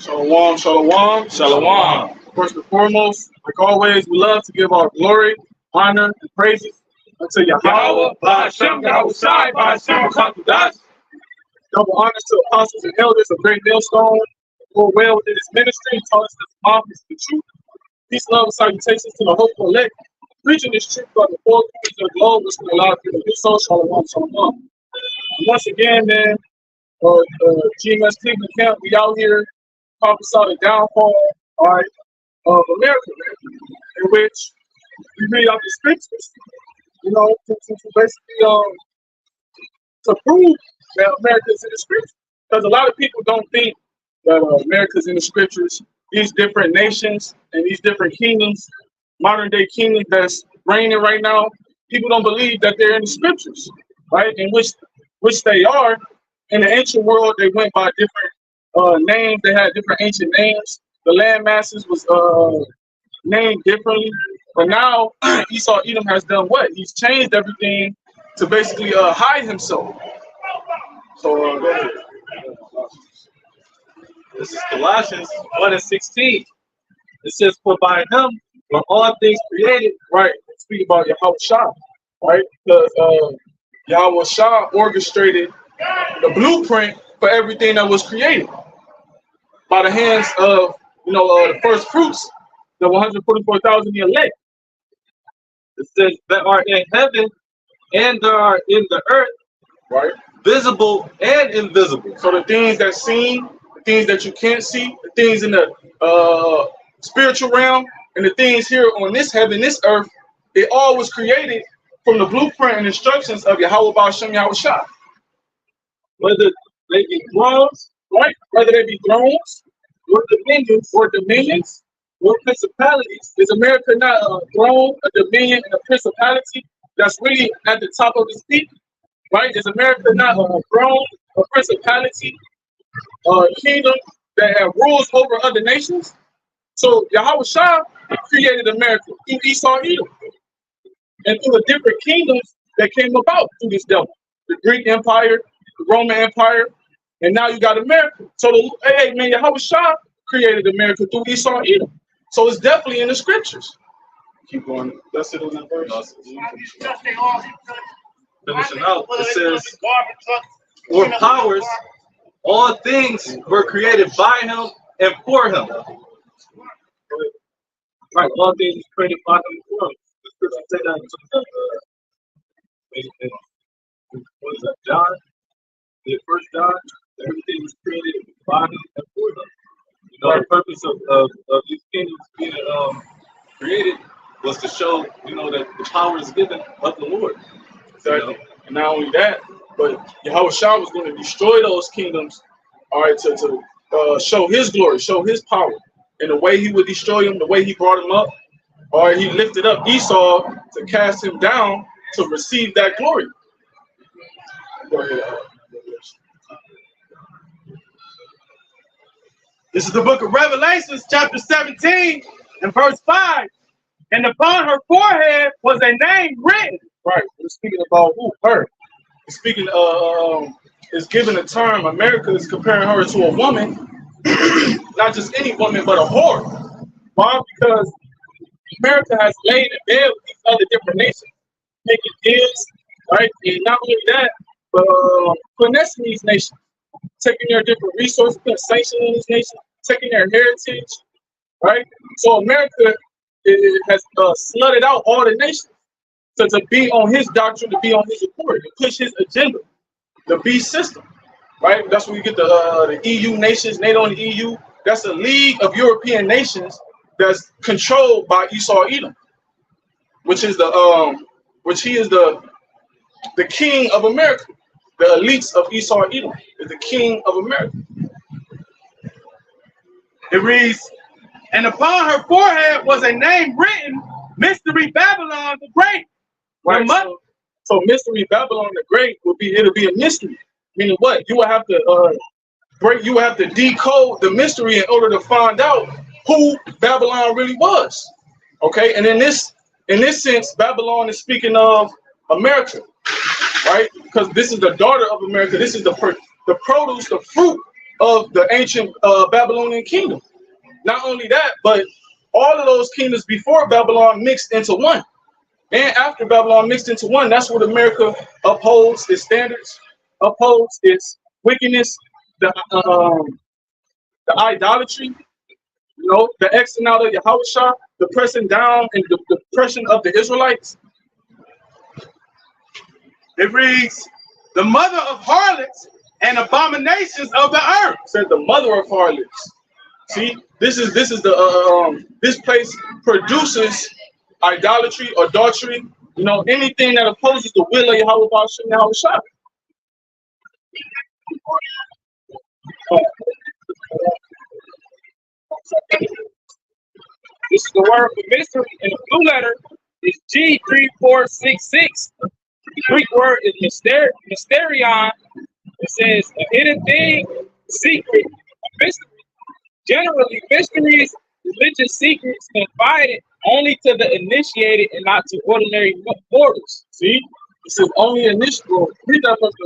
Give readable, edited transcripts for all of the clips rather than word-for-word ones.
Shalom, shalom, Shalom. First and foremost, like always, we love to give our glory, honor, and praises unto Yahawashi, Yahawashi, bahasham, Yahawashi. double honors to apostles and elders of Great Millstone, who are well within his ministry, taught us that the mouth is the truth. Peace, love, and salutations to the hopeful elect, preaching this truth by the four corners of the globe, which will allow people to do so. Shalom, shalom. And once again, man, GMS Cleveland Camp, we out here prophesy the downfall, all right, of America, man, in which we read out the scriptures, you know, to basically to prove that America's in the scriptures. Because a lot of people don't think that America's in the scriptures. These different nations and these different kingdoms, modern day kingdoms that's reigning right now, people don't believe that they're in the scriptures, right? In which they are. In the ancient world, they went by different names. They had different ancient names. The land masses was named differently. But now Esau Edom has done what? He's changed everything to basically hide himself. So go ahead. This is Colossians 1:16. It says, "For by him were all things created." Right. Speak about Yahawashi, right? Because Yahawashi orchestrated the blueprint for everything that was created by the hands of, the first fruits, the 144,000 elect. It says, "That are in heaven and that are in the earth, Right. visible and invisible." So the things that's seen, the things that you can't see, the things in the spiritual realm, and the things here on this heaven, this earth, it all was created from the blueprint and instructions of Yahweh bahasham Yahawashi. Whether they be thrones, Right? Whether they be thrones, or dominions, or principalities, is America not a throne, a dominion, and a principality that's really at the top of his peak? Right? Is America not a throne, a principality, a kingdom that have rules over other nations? So Yahawashi created America through Esau Edom and through the different kingdoms that came about through this devil. The Greek Empire, the Roman Empire, and now you got America. So hey man, Yahawashi created America through Esau Edom. So it's definitely in the scriptures. Keep going. That's it on that verse. Finishing out, it says, "For powers, all things were created by him and for him." Right, all things were created by him and for him. The scripture say that what is that, John? The first John, everything was created by him and for him. The purpose of these kingdoms being created was to show, that the power is given of the Lord. Exactly. And not only that, but Yahawashi was going to destroy those kingdoms, all right, to show his glory, show his power. And the way he would destroy them, the way he brought him up, all right, he lifted up Esau to cast him down to receive that glory. Go ahead. This is the book of Revelations, chapter 17, and verse 5. "And upon her forehead was a name written." Right. We're speaking about who? Her. We're speaking is given a term. America is comparing her to a woman, not just any woman, but a whore. Why? Because America has laid in bed with these other different nations, making deals, right? And not only that, but finessing these nations, taking their different resources, putting sanctions on these nations, taking their heritage, right? So America has slutted out all the nations to be on his doctrine, to be on his accord, to push his agenda, the beast system, right? That's where you get the EU nations, NATO and the EU. That's a league of European nations that's controlled by Esau Edom, which is he is the king of America. The elites of Esau Edom is the king of America. It reads, "And upon her forehead was a name written, Mystery Babylon the Great." Right. So Mystery Babylon the Great it'll be a mystery. Meaning what? You will have to you will have to decode the mystery in order to find out who Babylon really was. Okay, and in this sense, Babylon is speaking of America, right? Because this is the daughter of America. This is the produce, the fruit of the ancient Babylonian kingdom. Not only that, but all of those kingdoms before Babylon mixed into one. And after Babylon mixed into one, that's what America upholds its standards, upholds its wickedness, the idolatry, the Xing out of Yahawashi, the pressing down and the oppression of the Israelites. It reads, the mother of harlots and abominations of the earth. Said the mother of harlots. See, this is the this place produces idolatry, adultery, anything that opposes the will of Yahweh bahasham Yahawashi. This is the word for mystery in the blue letter is G3466. The Greek word is mysterion. It says a hidden thing, secret, a mystery. Generally, mysteries, religious secrets confided only to the initiated and not to ordinary mortals. See, it says only initial. Read that first.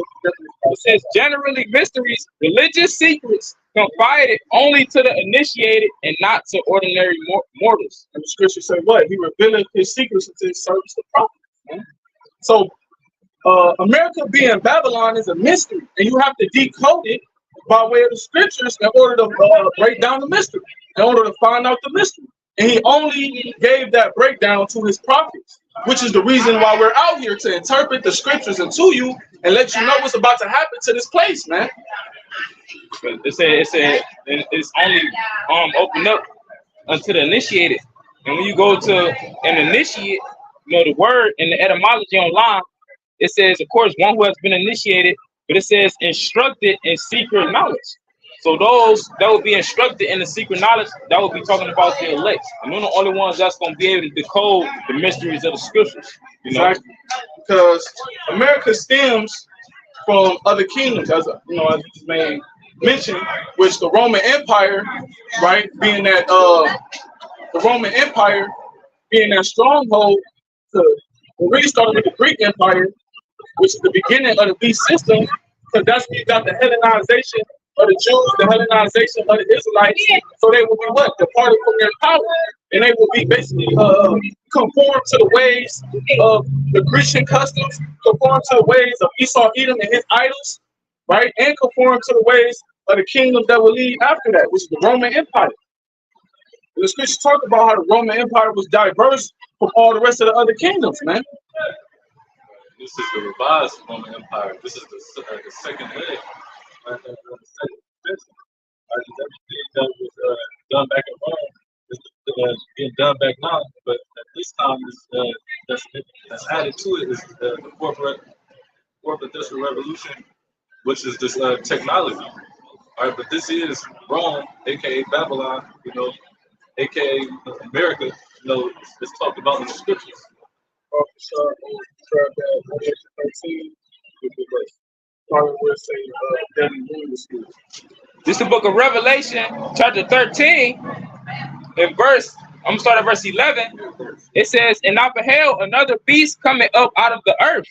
It says generally mysteries, religious secrets confided only to the initiated and not to ordinary mortals. And the scripture say what? He revealed his secrets into his servants, the prophets. So, America being Babylon is a mystery, and you have to decode it by way of the scriptures in order to break down the mystery, in order to find out the mystery. And he only gave that breakdown to his prophets, which is the reason why we're out here, to interpret the scriptures into you and let you know what's about to happen to this place, man. It's only opened up unto the initiated. And when you go to an initiate, the word in the etymology online, it says, of course, one who has been initiated, but it says instructed in secret knowledge. So those that will be instructed in the secret knowledge, that will be talking about the elect. And they're the only ones that's going to be able to decode the mysteries of the scriptures. Exactly. Because America stems from other kingdoms, as you just made mention, which the Roman Empire, right, being that the Roman Empire being that stronghold to really started with the Greek Empire, which is the beginning of the beast system, because that's where you got the Hellenization of the Jews, the Hellenization of the Israelites. So they will be what? Departed from their power. And they will be basically conform to the ways of the Grecian customs, conform to the ways of Esau, Edom, and his idols, right? And conform to the ways of the kingdoms that will lead after that, which is the Roman Empire. And the scriptures talk about how the Roman Empire was diverse from all the rest of the other kingdoms, man. This is the revised Roman Empire. This is the second leg. The second everything that was done back in Rome is being done back now, but at this time that's added to it is the fourth industrial revolution, which is this technology. All right, but this is Rome, aka Babylon, aka America. It's talked about in the scriptures. This is the book of Revelation, chapter 13, and verse, I'm gonna start at verse 11. It says, and I beheld another beast coming up out of the earth,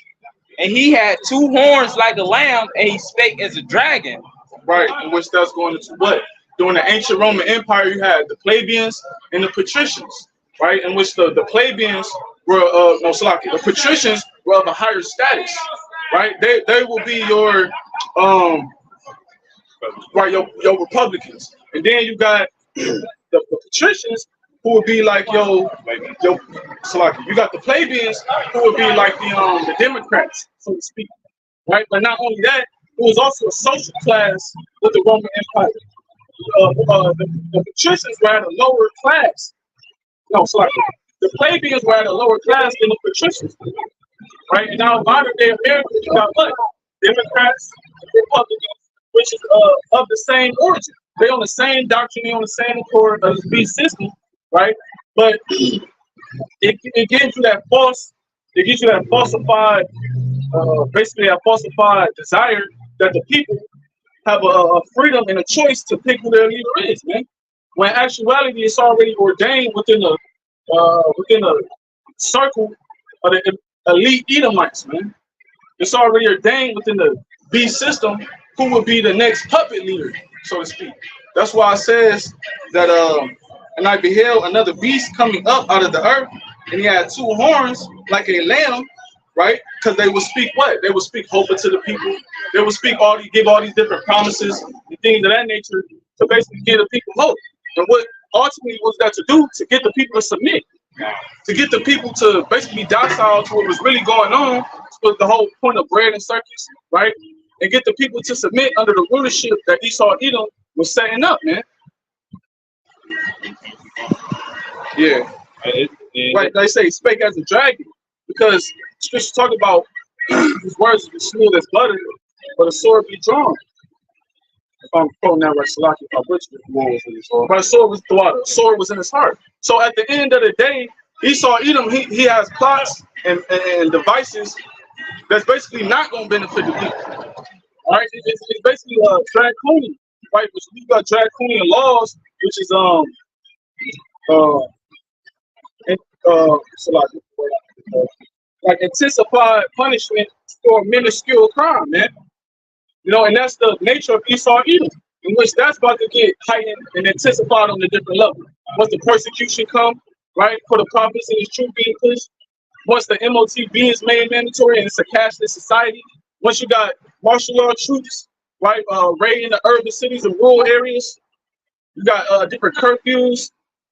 and he had two horns like a lamb, and he spake as a dragon. Right, in which that's going into what? During the ancient Roman Empire, you had the plebeians and the patricians, right? In which the plebeians were the patricians were of a higher status, right? They will be your your Republicans, and then you got the patricians who would be like you got the plebeians who would be like the Democrats, so to speak, right? But not only that, it was also a social class with the Roman Empire. The patricians were at a lower class. The plebeians were at a lower class than the patricians, right? And now modern day America, you got what? Democrats, Republicans, which is of the same origin. They on the same doctrine, they on the same accord of the beast system, right? But it gives you that falsified, basically a falsified desire that the people have a freedom and a choice to pick who their leader is, man. When in actuality, it's already ordained within a circle of the elite Edomites, man. It's already ordained within the beast system who would be the next puppet leader so to speak. That's why it says that and I beheld another beast coming up out of the earth, and he had two horns like a lamb, right? Because they would speak what? They would speak hope to the people. They would speak give all these different promises and things of that nature to basically give the people hope. And what ultimately was that to do? To get the people to submit, to get the people to basically be docile to what was really going on. Was the whole point of bread and circus, right? And get the people to submit under the rulership that Esau Edom was setting up, man. Yeah. Right, they say spake as a dragon, because scripture talk about his words be smooth as butter, but a sword be drawn. If I'm quoting that right, Salaki, if I butchered it, but a sword was the water. A sword was in his heart. So at the end of the day, Esau Edom, he has plots and devices that's basically not going to benefit the people. All right, it's basically draconian, right? Which we got draconian laws, which is like intensified punishment for minuscule crime, man. You know, and that's the nature of Esau Edom, in which that's about to get heightened and intensified on a different level. Once the persecution come, right, for the prophets and his truth being pushed, once the MOTB is made mandatory and it's a cashless society, once you got martial law troops, right, raiding the urban cities and rural areas, you got different curfews,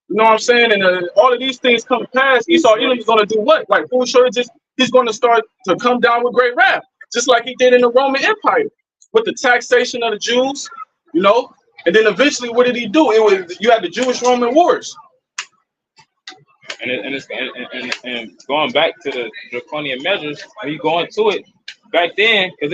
you know what I'm saying? And all of these things come to pass. Esau Edom is going to do what? Like food shortages, he's going to start to come down with great wrath, just like he did in the Roman Empire with the taxation of the Jews, you know? And then eventually, what did he do? You had the Jewish-Roman wars. And going back to the draconian measures, when you go into it, back then, because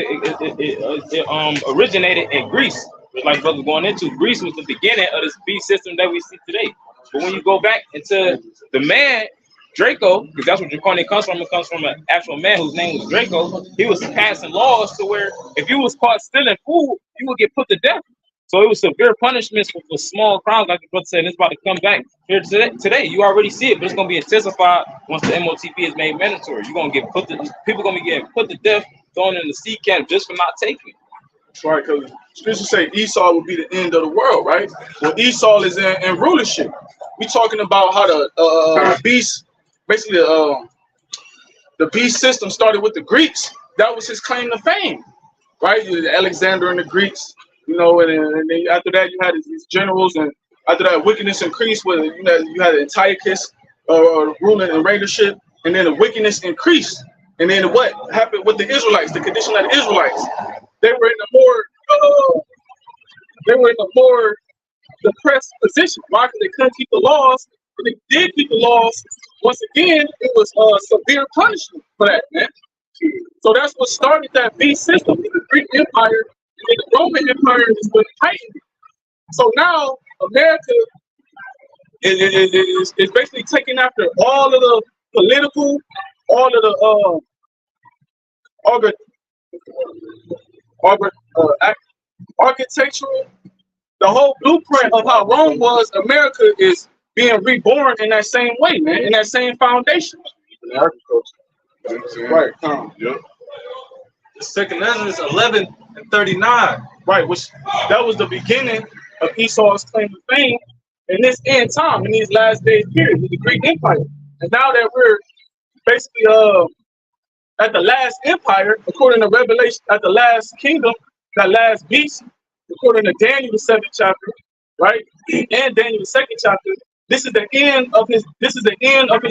it originated in Greece, like brother going into. Greece was the beginning of this beast system that we see today. But when you go back into the man, Draco, because that's where draconian comes from, it comes from an actual man whose name was Draco. He was passing laws to where if you was caught stealing food, you would get put to death. So it was severe punishments for small crimes, like the brother said. And it's about to come back here today. You already see it, but it's going to be intensified once the MOTP is made mandatory. You're going to get people going to be getting put to death, thrown in the sea camp just for not taking it. That's right, because scripture say Esau will be the end of the world, right? Well, Esau is in rulership. We talking about how the beast, basically the beast system started with the Greeks. That was his claim to fame, right? Alexander and the Greeks. You know, and then after that, you had these generals, and after that, wickedness increased. Where you had Antiochus ruling and raidership, and then the wickedness increased. And then what happened with the Israelites? The condition of the Israelites, they were in a more depressed position. Why? Because they couldn't keep the laws. But they did keep the laws. Once again, it was severe punishment for that, man. So that's what started that beast system, the Greek Empire. And the Roman Empire is been heightened. So now America is basically taking after all of the political, all of the architectural, the whole blueprint of how Rome was. America is being reborn in that same way, man, in that same foundation. Right. Yep. The second Ezra is 11:39. Right, which that was the beginning of Esau's claim to fame in this end time, in these last days period, with the Greek Empire. And now that we're basically at the last empire, according to Revelation, at the last kingdom, that last beast, according to Daniel the 7th chapter, right, and Daniel the 2nd chapter, this is the end of his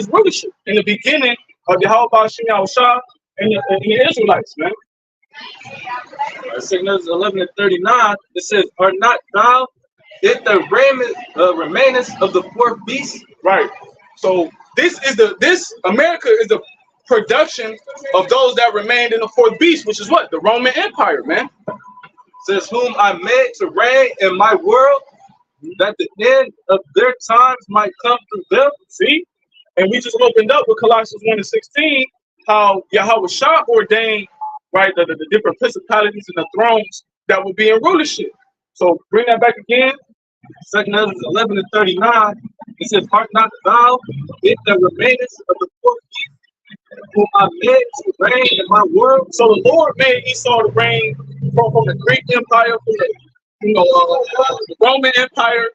rulership, and the beginning of Yahawashi and the Israelites, man. Second Ezra 11:39. It says, "Are not thou it the remainest of the fourth beast?" Right. So this America is the production of those that remained in the fourth beast, which is what? The Roman Empire, man. It says, "Whom I made to reign in my world, that the end of their times might come through them." See? And we just opened up with Colossians 1:16, how Yahawashi ordained, right, the different principalities and the thrones that will be in rulership. So bring that back again. Second Ezra 11:39. It says, "Art not thou it that remainest of the fourth beast, whom I made to reign in my world?" So the Lord made Esau to reign from the Greek Empire, the Roman Empire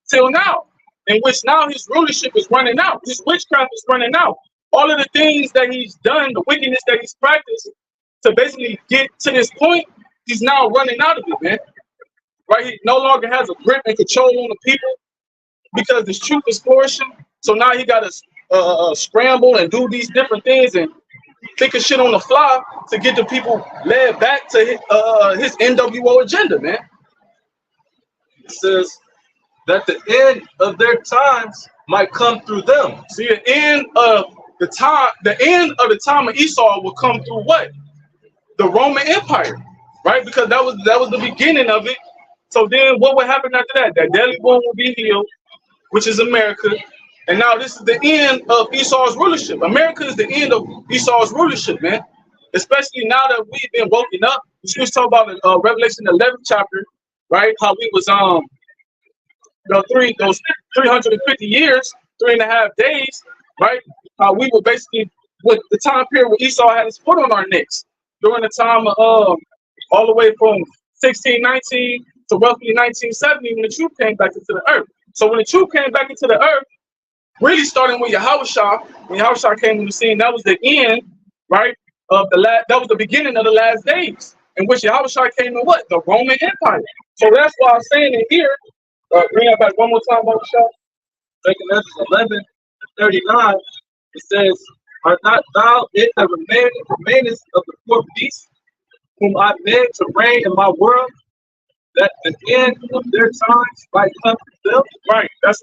till now, in which now his rulership is running out, his witchcraft is running out. All of the things that he's done, the wickedness that he's practiced to basically get to this point, he's now running out of it, man. Right? He no longer has a grip and control on the people because this truth is flourishing. So now he got to scramble and do these different things and think of shit on the fly to get the people led back to his NWO agenda, man. It says that the end of their times might come through them. See, the end of the time of Esau will come through what? The Roman Empire, right? Because that was the beginning of it. So then what would happen after that? That deadly one will be healed, which is America. And now this is the end of Esau's rulership. America is the end of Esau's rulership, man. Especially now that we've been woken up. We talk about Revelation 11th chapter, right? How we was those 350 years, 3.5 days, right? How we were basically with the time period where Esau had his foot on our necks during the time of all the way from 1619 to roughly 1970 when the truth came back into the earth. So when the truth came back into the earth, really starting with Yahawashi, when Yahawashi came on the scene, that was the end, right, of that was the beginning of the last days, in which Yahawashi came in what? The Roman Empire. So that's why I'm saying it here. Bring that back one more time, Yahawashi. Second Ezra 11:39, it says, "Are not thou it that remainest of the fourth beast, whom I made to reign in my world, that the end of their times might come to them?" Right. That's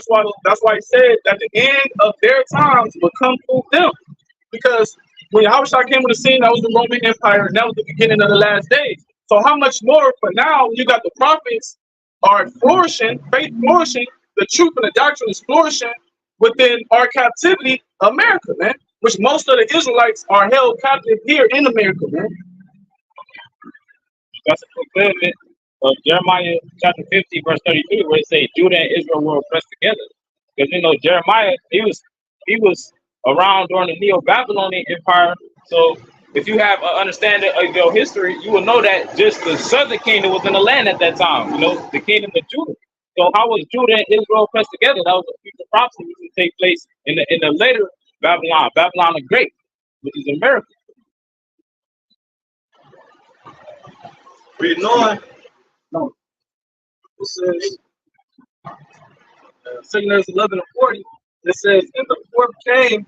why he said that the end of their times will come through them. Because when Yahawashi came on the scene, that was the Roman Empire, and that was the beginning of the last days. So how much more for now? You got the prophets are flourishing, faith flourishing, the truth and the doctrine is flourishing within our captivity, America, man. Which most of the Israelites are held captive here in America, man. That's a fulfillment of Jeremiah chapter 50, verse 33, where it says Judah and Israel were oppressed together. Because Jeremiah, he was around during the Neo-Babylonian Empire. So if you have an understanding of your history, you will know that just the southern kingdom was in the land at that time, the kingdom of Judah. So how was Judah and Israel oppressed together? That was a future prophecy which would take place in the later Babylon the Great, which is America. Reading on, it says, 2 Ezra 11:40, it says, "And the fourth came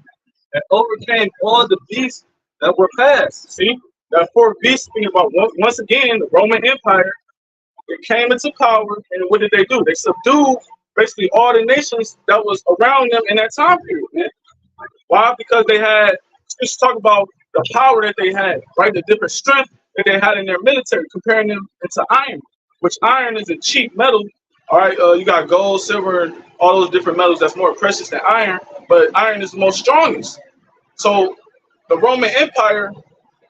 and overcame all the beasts that were past." See, that fourth beast speaking about once again the Roman Empire. It came into power, and what did they do? They subdued basically all the nations that was around them in that time period, man. Why? Because they had, let's talk about the power that they had, right? The different strength that they had in their military, comparing them into iron, which iron is a cheap metal. All right, you got gold, silver, and all those different metals that's more precious than iron, but iron is the most strongest. So the Roman Empire,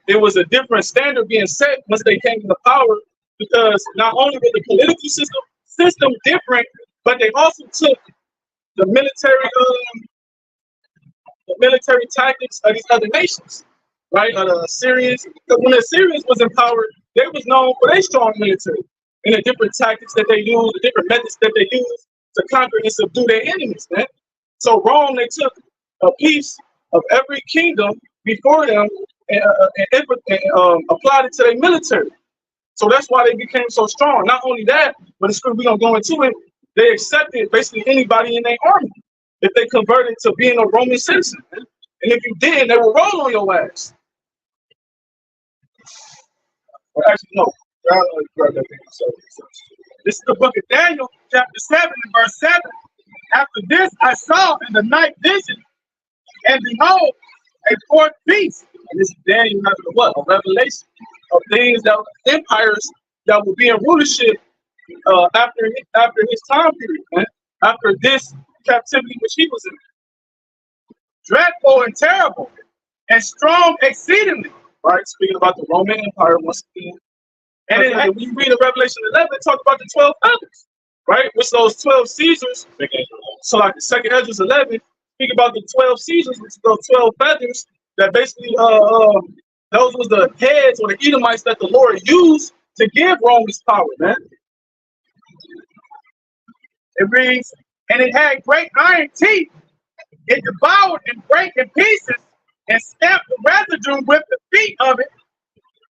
it was a different standard being set once they came into power, because not only was the political system different, but they also took the military tactics of these other nations, right? The Assyrians, because when the Assyrians was in power, they was known for their strong military and the different tactics that they used, the different methods that they used to conquer and subdue their enemies, man. So Rome, they took a piece of every kingdom before them and applied it to their military. So that's why they became so strong. Not only that, but we're gonna go into it. They accepted basically anybody in their army if they converted to being a Roman citizen. Man. And if you didn't, they would roll on your ass. Well, actually, no. This is the book of Daniel, chapter 7 and verse 7. After this, I saw in the night vision, and behold, a fourth beast. And this is Daniel having what? A revelation of things that empires that will be in rulership after his time period, man. After this captivity which he was in. Dreadful and terrible and strong exceedingly. Right? Speaking about the Roman Empire once again. And then when you read in Revelation 11, it talks about the 12 feathers, right? Which those 12 Caesars, so like the second Ezra 11, speak about the 12 Caesars, which those 12 feathers that basically, those was the heads or the Edomites that the Lord used to give Rome his power, man. It reads, and it had great iron teeth. It devoured and brake in pieces and stamped the residue with the feet of it.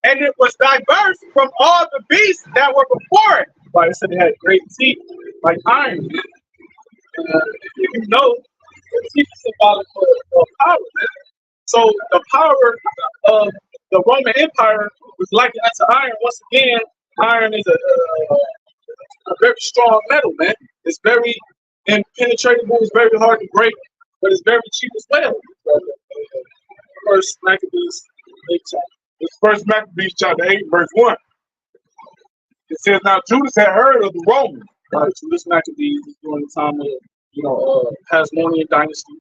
And it was diverse from all the beasts that were before it. Right, it said it had great teeth like iron. If you know, the teeth is symbolic of power. So the power of the Roman Empire was likened unto iron. Once again, iron is a very strong metal, man. It's very impenetrable. It's very hard to break, but it's very cheap as well. First Maccabees 8 chapter. This first Maccabees chapter 8, verse 1. It says, now Judas had heard of the Romans. Right, so this Maccabees is during the time of, Hasmonean dynasty.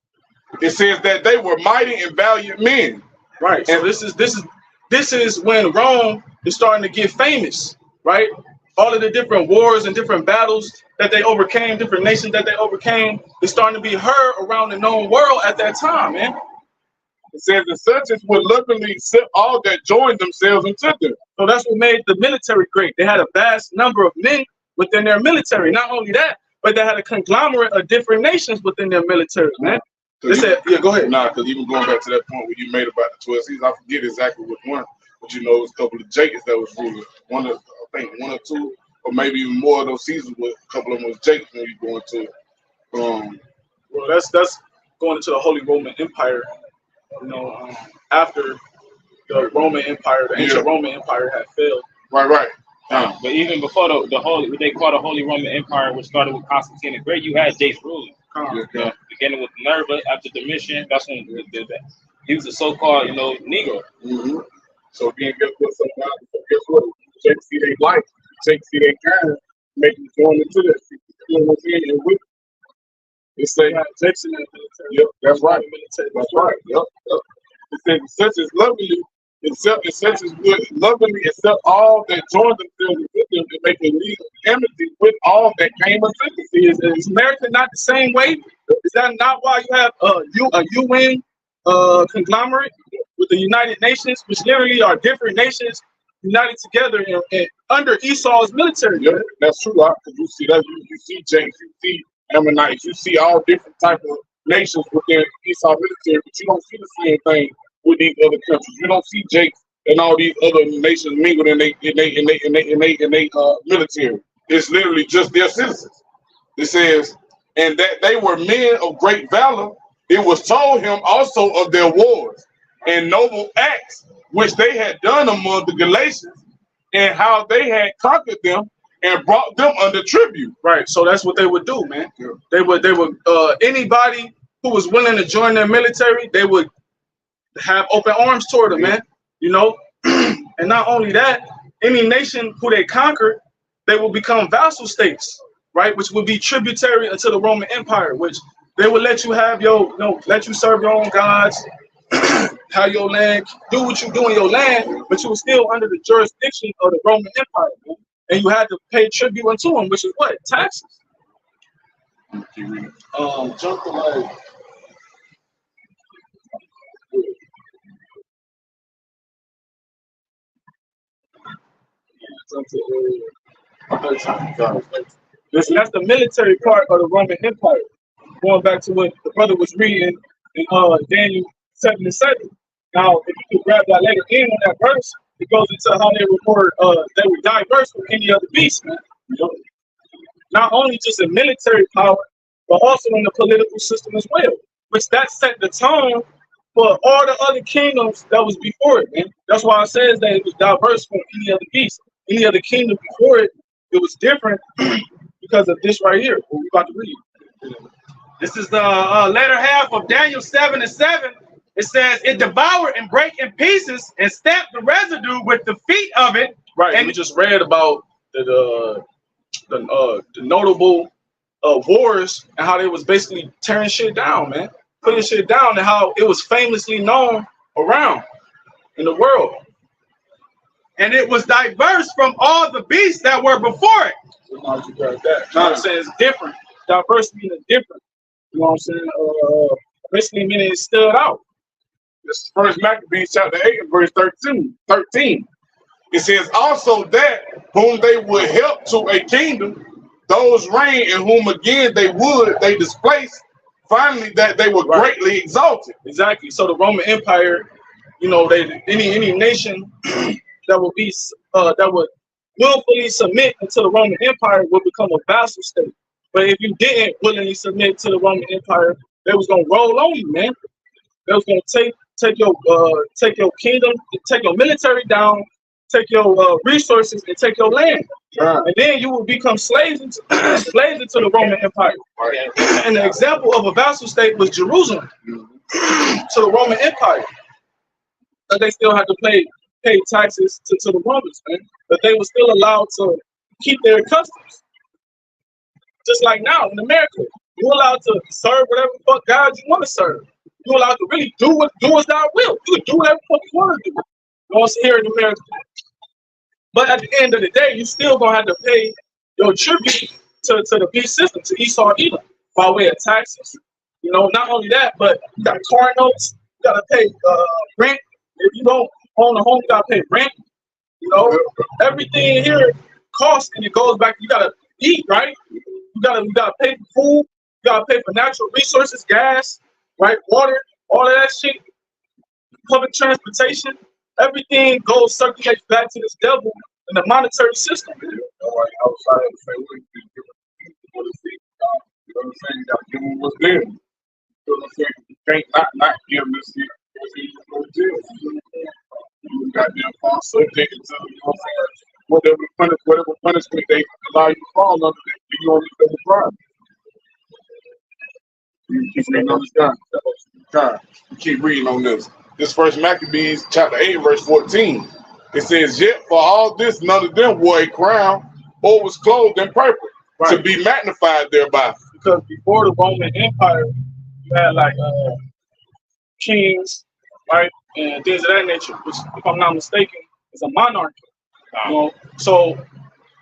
It says that they were mighty and valiant men. Right, so this is when Rome is starting to get famous, right? All of the different wars and different battles that they overcame, different nations that they overcame, is starting to be heard around the known world at that time, man. It says the such as would lovingly accept all that joined themselves into them. So that's what made the military great. They had a vast number of men within their military. Not only that, but they had a conglomerate of different nations within their military, man. They said, yeah, go ahead. Nah, because even going back to that point where you made about the 12 seasons, I forget exactly which one, but it was a couple of Jacobs that was ruling. I think one or two, or maybe even more of those seasons, but a couple of them was Jacobs when you go into well, that's going into the Holy Roman Empire. After the Roman Empire, the ancient Roman Empire had failed. Right. But even before the holy, what they call the Holy Roman Empire, which started with Constantine the Great, you had Jake's ruling. Beginning with Nerva after Domitian, that's when he was a so-called, Negro. Mm-hmm. So again, guess what? Jake see they life, Jake see they kind, make them join into that. And with they say Jake's in the military. Yep, that's right. That's right. Yep. It says such as lovingly would lovingly accept all that join themselves with them to make a league of enmity with all that came of sympathy. Is America not the same way? Is that not why you have a UN conglomerate with the United Nations, which literally are different nations united together and under Esau's military? Yeah, that's true. Because you see that, you see James, you see Ammonites, you see all different type of nations within Esau military, but you don't see the same thing with these other countries. You don't see Jake and all these other nations mingled in they military. It's literally just their citizens. It says, and that they were men of great valor. It was told him also of their wars and noble acts which they had done among the Galatians, and how they had conquered them and brought them under tribute. Right. So that's what they would do, man. Yeah. They would anybody who was willing to join their military, they would have open arms toward them, man. And not only that, any nation who they conquered, they will become vassal states, right? Which would be tributary unto the Roman Empire, which they would let you have let you serve your own gods, have your land, do what you do in your land, but you were still under the jurisdiction of the Roman Empire, man. And you had to pay tribute unto them, which is what? Taxes. Jump to like That's the military part of the Roman Empire. Going back to what the brother was reading in Daniel 7:7. Now, if you can grab that later in on that verse, it goes into how they were diverse from any other beast, man. Not only just in military power, but also in the political system as well. Which that set the tone for all the other kingdoms that was before it, man. That's why it says that it was diverse from any other beast. Any other kingdom before it, it was different because of this right here, what we're about to read. This is the latter half of Daniel 7:7. It says, it devoured and brake in pieces and stamped the residue with the feet of it. Right, and we just read about the notable wars and how they was basically tearing shit down, man. Putting shit down, and how it was famously known around in the world. And it was diverse from all the beasts that were before it. Now I'm saying it's different. Diverse meaning different. You know what I'm saying? Basically meaning it stood out. This is First Maccabees chapter 8 and verse 13. It says also that whom they would help to a kingdom those reign in whom again they displaced, finally that they were greatly exalted. Exactly. So the Roman Empire, you know, any nation that would be that would willfully submit to the Roman Empire would become a vassal state. But if you didn't willingly submit to the Roman Empire, they was gonna roll on you, man. They was gonna take your kingdom, take your military down, take your resources, and take your land. And then you will become slaves into the Roman Empire. And the example of a vassal state was Jerusalem to the Roman Empire. But they still had to pay taxes to the Romans, man. But they were still allowed to keep their customs. Just like now in America, you're allowed to serve whatever the fuck God you want to serve. You're allowed to really do as thou will. You can do whatever the fuck you want to do. Also here in America. But at the end of the day, you still gonna have to pay your tribute to the beast system, to Esau Edom, by way of taxes. You know, not only that, but you got car notes, you gotta pay rent. If you don't own a home, you gotta pay rent. You know, everything here costs, and it goes back. You gotta eat, right? You gotta pay for food. You gotta pay for natural resources, gas, right, water, all of that shit. Public transportation, everything circulates back to this devil in the monetary system. Nobody outside of the same way. You know what I'm saying? You gotta give them what's there. You know what I'm saying? You can't not give them this shit. You got them fall subject to, you know what I'm saying? Whatever punishment they allow you to fall under, you only do the crime. You keep understand. You keep reading on this. This first Maccabees chapter 8, verse 14. It says, yet for all this none of them wore a crown or was clothed in purple to be magnified thereby. Because before the Roman Empire, you had like kings, right, and things of that nature, which, if I'm not mistaken, is a monarchy. You know? So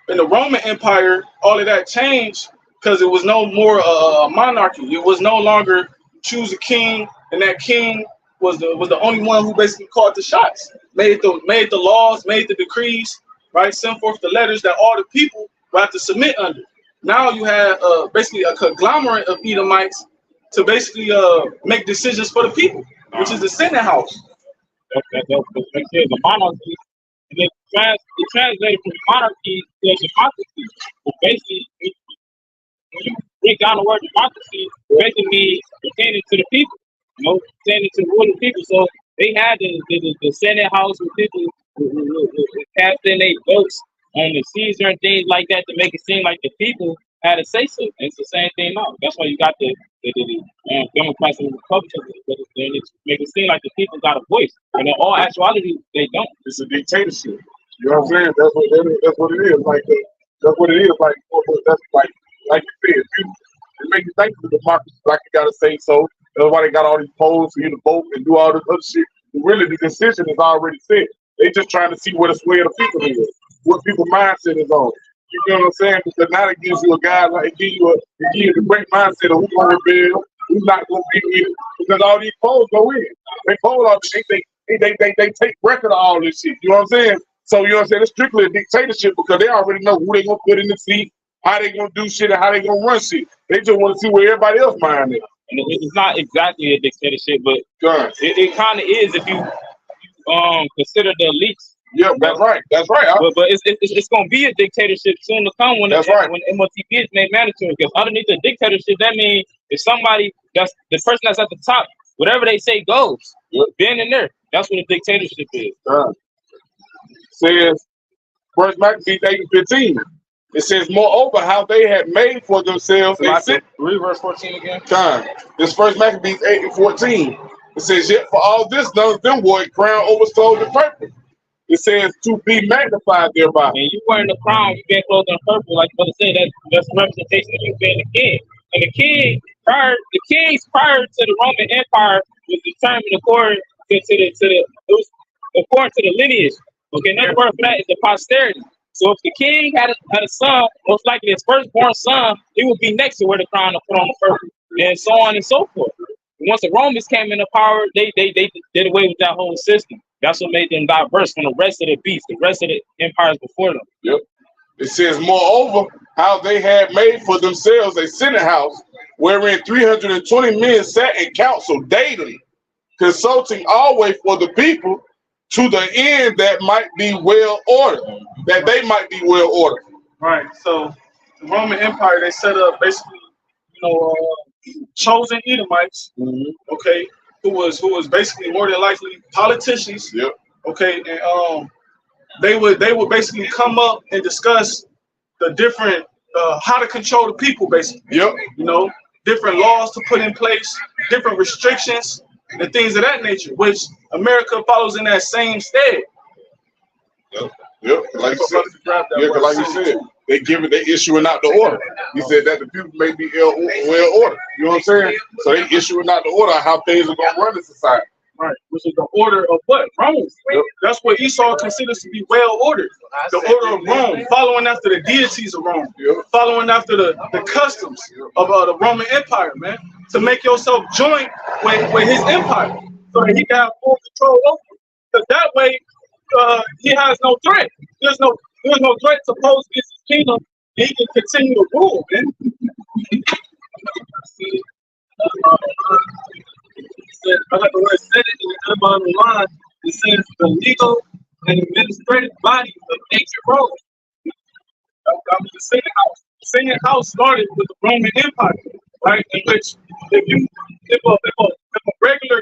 in the Roman Empire, all of that changed because it was no more a monarchy. It was no longer choose a king, and that king was the only one who basically called the shots, made the laws, made the decrees, right, sent forth the letters that all the people would have to submit under. Now you have basically a conglomerate of Edomites to basically make decisions for the people, which is the Senate House. The monarchy, and it translated from monarchy to democracy. But basically, when you break down the word democracy, it basically means pertaining to the people, you know, pertaining to the rule of the people. So they had the Senate House with people who casting their votes on the Caesar and things like that to make it seem like the people had a say so. It's the same thing now. That's why you got the Democrats and Republicans, but they make it seem like the people got a voice. And in all actuality, they don't. It's a dictatorship. You know what I'm saying? That's what it is. Like that's what it is. That's like you said. It makes you think of the democracy like you gotta say so. That's why they got all these polls for you to vote and do all this other shit. But really, the decision is already set. They just trying to see where the sway of the people is, what people's mindset is on. You know what I'm saying? Because now it gives you a guy like it gives you the great mindset of who's gonna rebel, who's not gonna be with it. Because all these polls go in. They poll all they take record of all this shit. You know what I'm saying? So you know what I'm saying? It's strictly a dictatorship because they already know who they gonna put in the seat, how they gonna do shit, and how they gonna run shit. They just want to see where everybody else mind is. And it's not exactly a dictatorship, but it kind of is if you consider the elites. Yeah, that's right. That's right. But it's gonna be a dictatorship soon to come when when MOTP is made mandatory. Because underneath the dictatorship, that means if somebody that's the person that's at the top, whatever they say goes. Then and there, that's what a dictatorship is. Says First Maccabees 8 and 15. It says, moreover, how they had made for themselves a city. Read verse 14 again. This First Maccabees 8 and 14. It says, yet for all this, none of them wore a crown oversold in purple. It says to be magnified thereby. And you wearing the crown, you being clothed in purple, like Brother said, that's a representation of you being the king. And the kings prior to the Roman Empire was determined according to the lineage. Okay, another word for that is the posterity. So if the king had a son, most likely his firstborn son, he would be next to wear the crown and put on the purple, and so on and so forth. Once the Romans came into power, they did away with that whole system. That's what made them diverse from the rest of the beasts, the rest of the empires before them. Yep. It says, moreover, how they had made for themselves a senate house, wherein 320 men sat in council daily, consulting always for the people, to the end that might be well ordered, that they might be well ordered. Right. So the Roman Empire, they set up basically, chosen Edomites, okay, who was basically more than likely politicians. Yep. Okay, and they would basically come up and discuss the different how to control the people, basically. Yep. Different laws to put in place, different restrictions and things of that nature, which America follows in that same stead. Yep. Like you said, like you said, they issuing out the order. He said that the people may be well ordered. You know what I'm saying? So they issuing out the order on how things are gonna run in society. Right, which is the order of what? Rome. Yep. That's what Esau considers to be well ordered. The order of Rome, following after the deities of Rome, following after the customs of the Roman Empire, man, to make yourself joint with his empire so that he can have full control over it. Because that way, he has no threat. There's no threat to pose against his kingdom, and he can continue to rule, man. I got the word Senate in the bottom line. It says the legal and administrative bodies of ancient Rome. That was the Senate House. The Senate House started with the Roman Empire, right? In which if a regular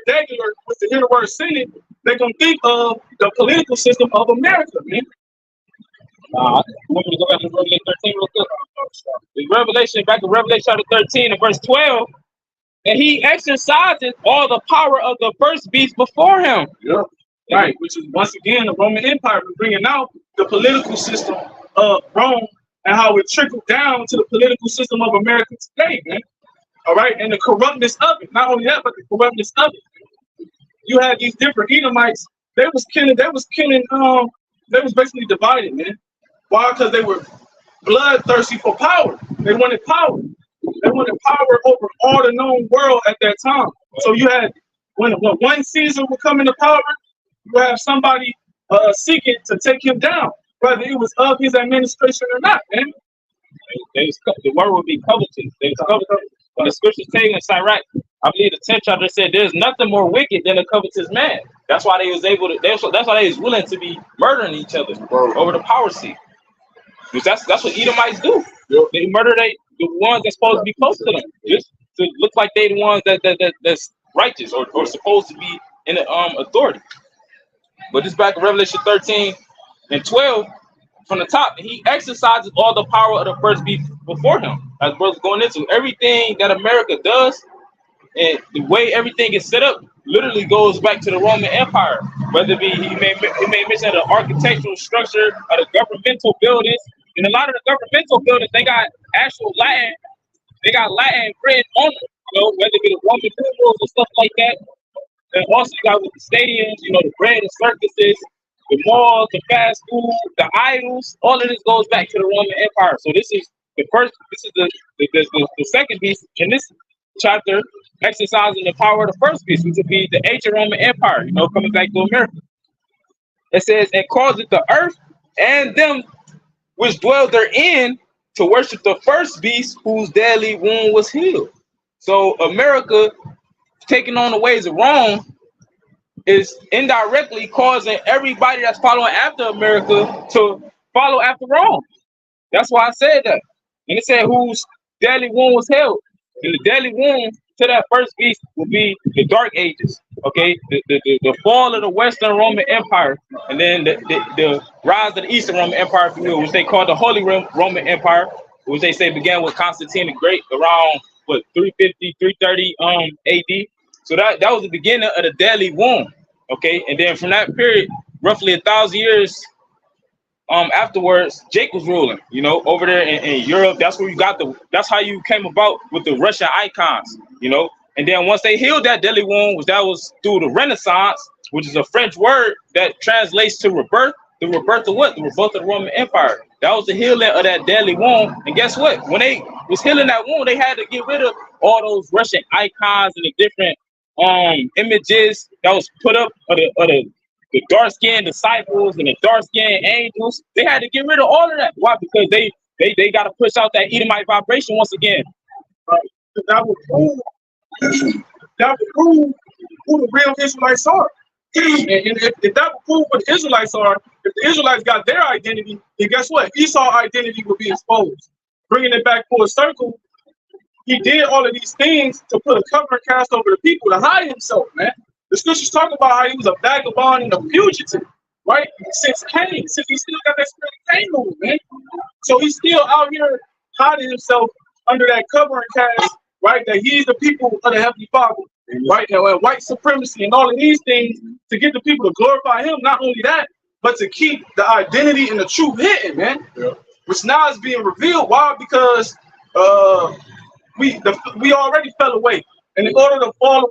was to hear the word Senate, they're gonna think of the political system of America, man. I want me to go back to Revelation 13 real quick. Back to Revelation chapter 13 and verse 12. And he exercises all the power of the first beast before him. Yeah. Right, which is once again the Roman Empire bringing out the political system of Rome and how it trickled down to the political system of America today, man. All right, and the corruptness of it. Not only that, but the corruptness of it. You had these different Edomites. They was basically divided, man. Why? Because they were bloodthirsty for power. They wanted power. They wanted power over all the known world at that time. So you had when one Caesar would come into power, you have somebody seeking to take him down, whether it was of his administration or not, man. The word would be covetous. They was covetous. When the scriptures tell you in Sirach, I believe the 10th chapter said there's nothing more wicked than a covetous man. That's why they was able to. That's why they was willing to be murdering each other over the power seat. Because that's what Edomites do. Yep. They murder the ones that's supposed to be close to them, just to look like they the ones that's righteous or supposed to be in the authority. But this back in Revelation 13 and 12 from the top, he exercises all the power of the first beast before him. As brother's going into everything that America does, and the way everything is set up literally goes back to the Roman Empire. Whether it be he may mention the architectural structure of the governmental buildings. And a lot of the governmental buildings, they got actual Latin, written on them, whether it be the Roman numerals and stuff like that. And also you got with the stadiums, the bread and circuses, the malls, the fast food, the idols, all of this goes back to the Roman Empire. So this is the second beast in this chapter, exercising the power of the first beast, which would be the ancient Roman Empire, coming back to America. It says, and causeth the earth and them which dwell therein to worship the first beast whose deadly wound was healed. So America taking on the ways of Rome is indirectly causing everybody that's following after America to follow after Rome. That's why I said that. And it said whose deadly wound was healed. And the deadly wound to that first beast will be the Dark Ages. Okay, the fall of the Western Roman Empire, and then the rise of the Eastern Roman Empire, if you will, which they call the Holy Roman Empire, which they say began with Constantine the Great around 350, 330 AD. So that was the beginning of the deadly wound. Okay, and then from that period, roughly 1,000 years afterwards, Jake was ruling. Over there in Europe. That's where you got that's how you came about with the Russian icons. And then once they healed that deadly wound, that was through the Renaissance, which is a French word that translates to rebirth. The rebirth of what? The rebirth of the Roman Empire. That was the healing of that deadly wound. And guess what? When they was healing that wound, they had to get rid of all those Russian icons and the different images that was put up of the the dark-skinned disciples and the dark-skinned angels. They had to get rid of all of that. Why? Because they got to push out that Edomite vibration once again. Right? That would prove who the real Israelites are. And if that would prove what the Israelites are, if the Israelites got their identity, then guess what? Esau's identity would be exposed. Bringing it back full circle, he did all of these things to put a covering cast over the people to hide himself, man. The scriptures talk about how he was a vagabond and a fugitive, right? Since he still got that spirit of Cain movement, man. So he's still out here hiding himself under that covering cast, right? That he's the people of the Heavenly Father, right? And white supremacy and all of these things to get the people to glorify him. Not only that, but to keep the identity and the truth hidden, man. Yeah. Which now is being revealed. Why? Because we already fell away, and in order to fall,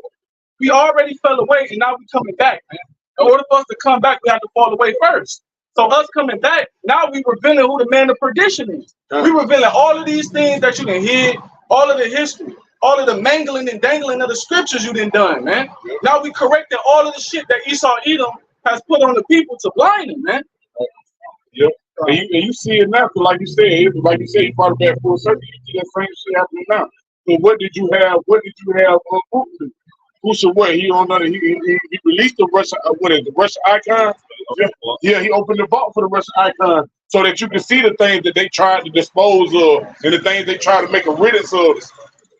we already fell away, and now we're coming back, man. In order for us to come back, we have to fall away first. So us coming back, now we revealing who the man of perdition is. We revealing all of these things that you can hear, all of the history, all of the mangling and dangling of the scriptures you done, man. Now we correcting all of the shit that Esau Edom has put on the people to blind them, man. Yep. And you see it now, like you said, you brought it back full circle. You see that same shit happening now. So what did you have on Busha? What he on another? He released the Russian the Russian icon. Yeah, he opened the vault for the Russian icon so that you can see the things that they tried to dispose of and the things they tried to make a riddance of.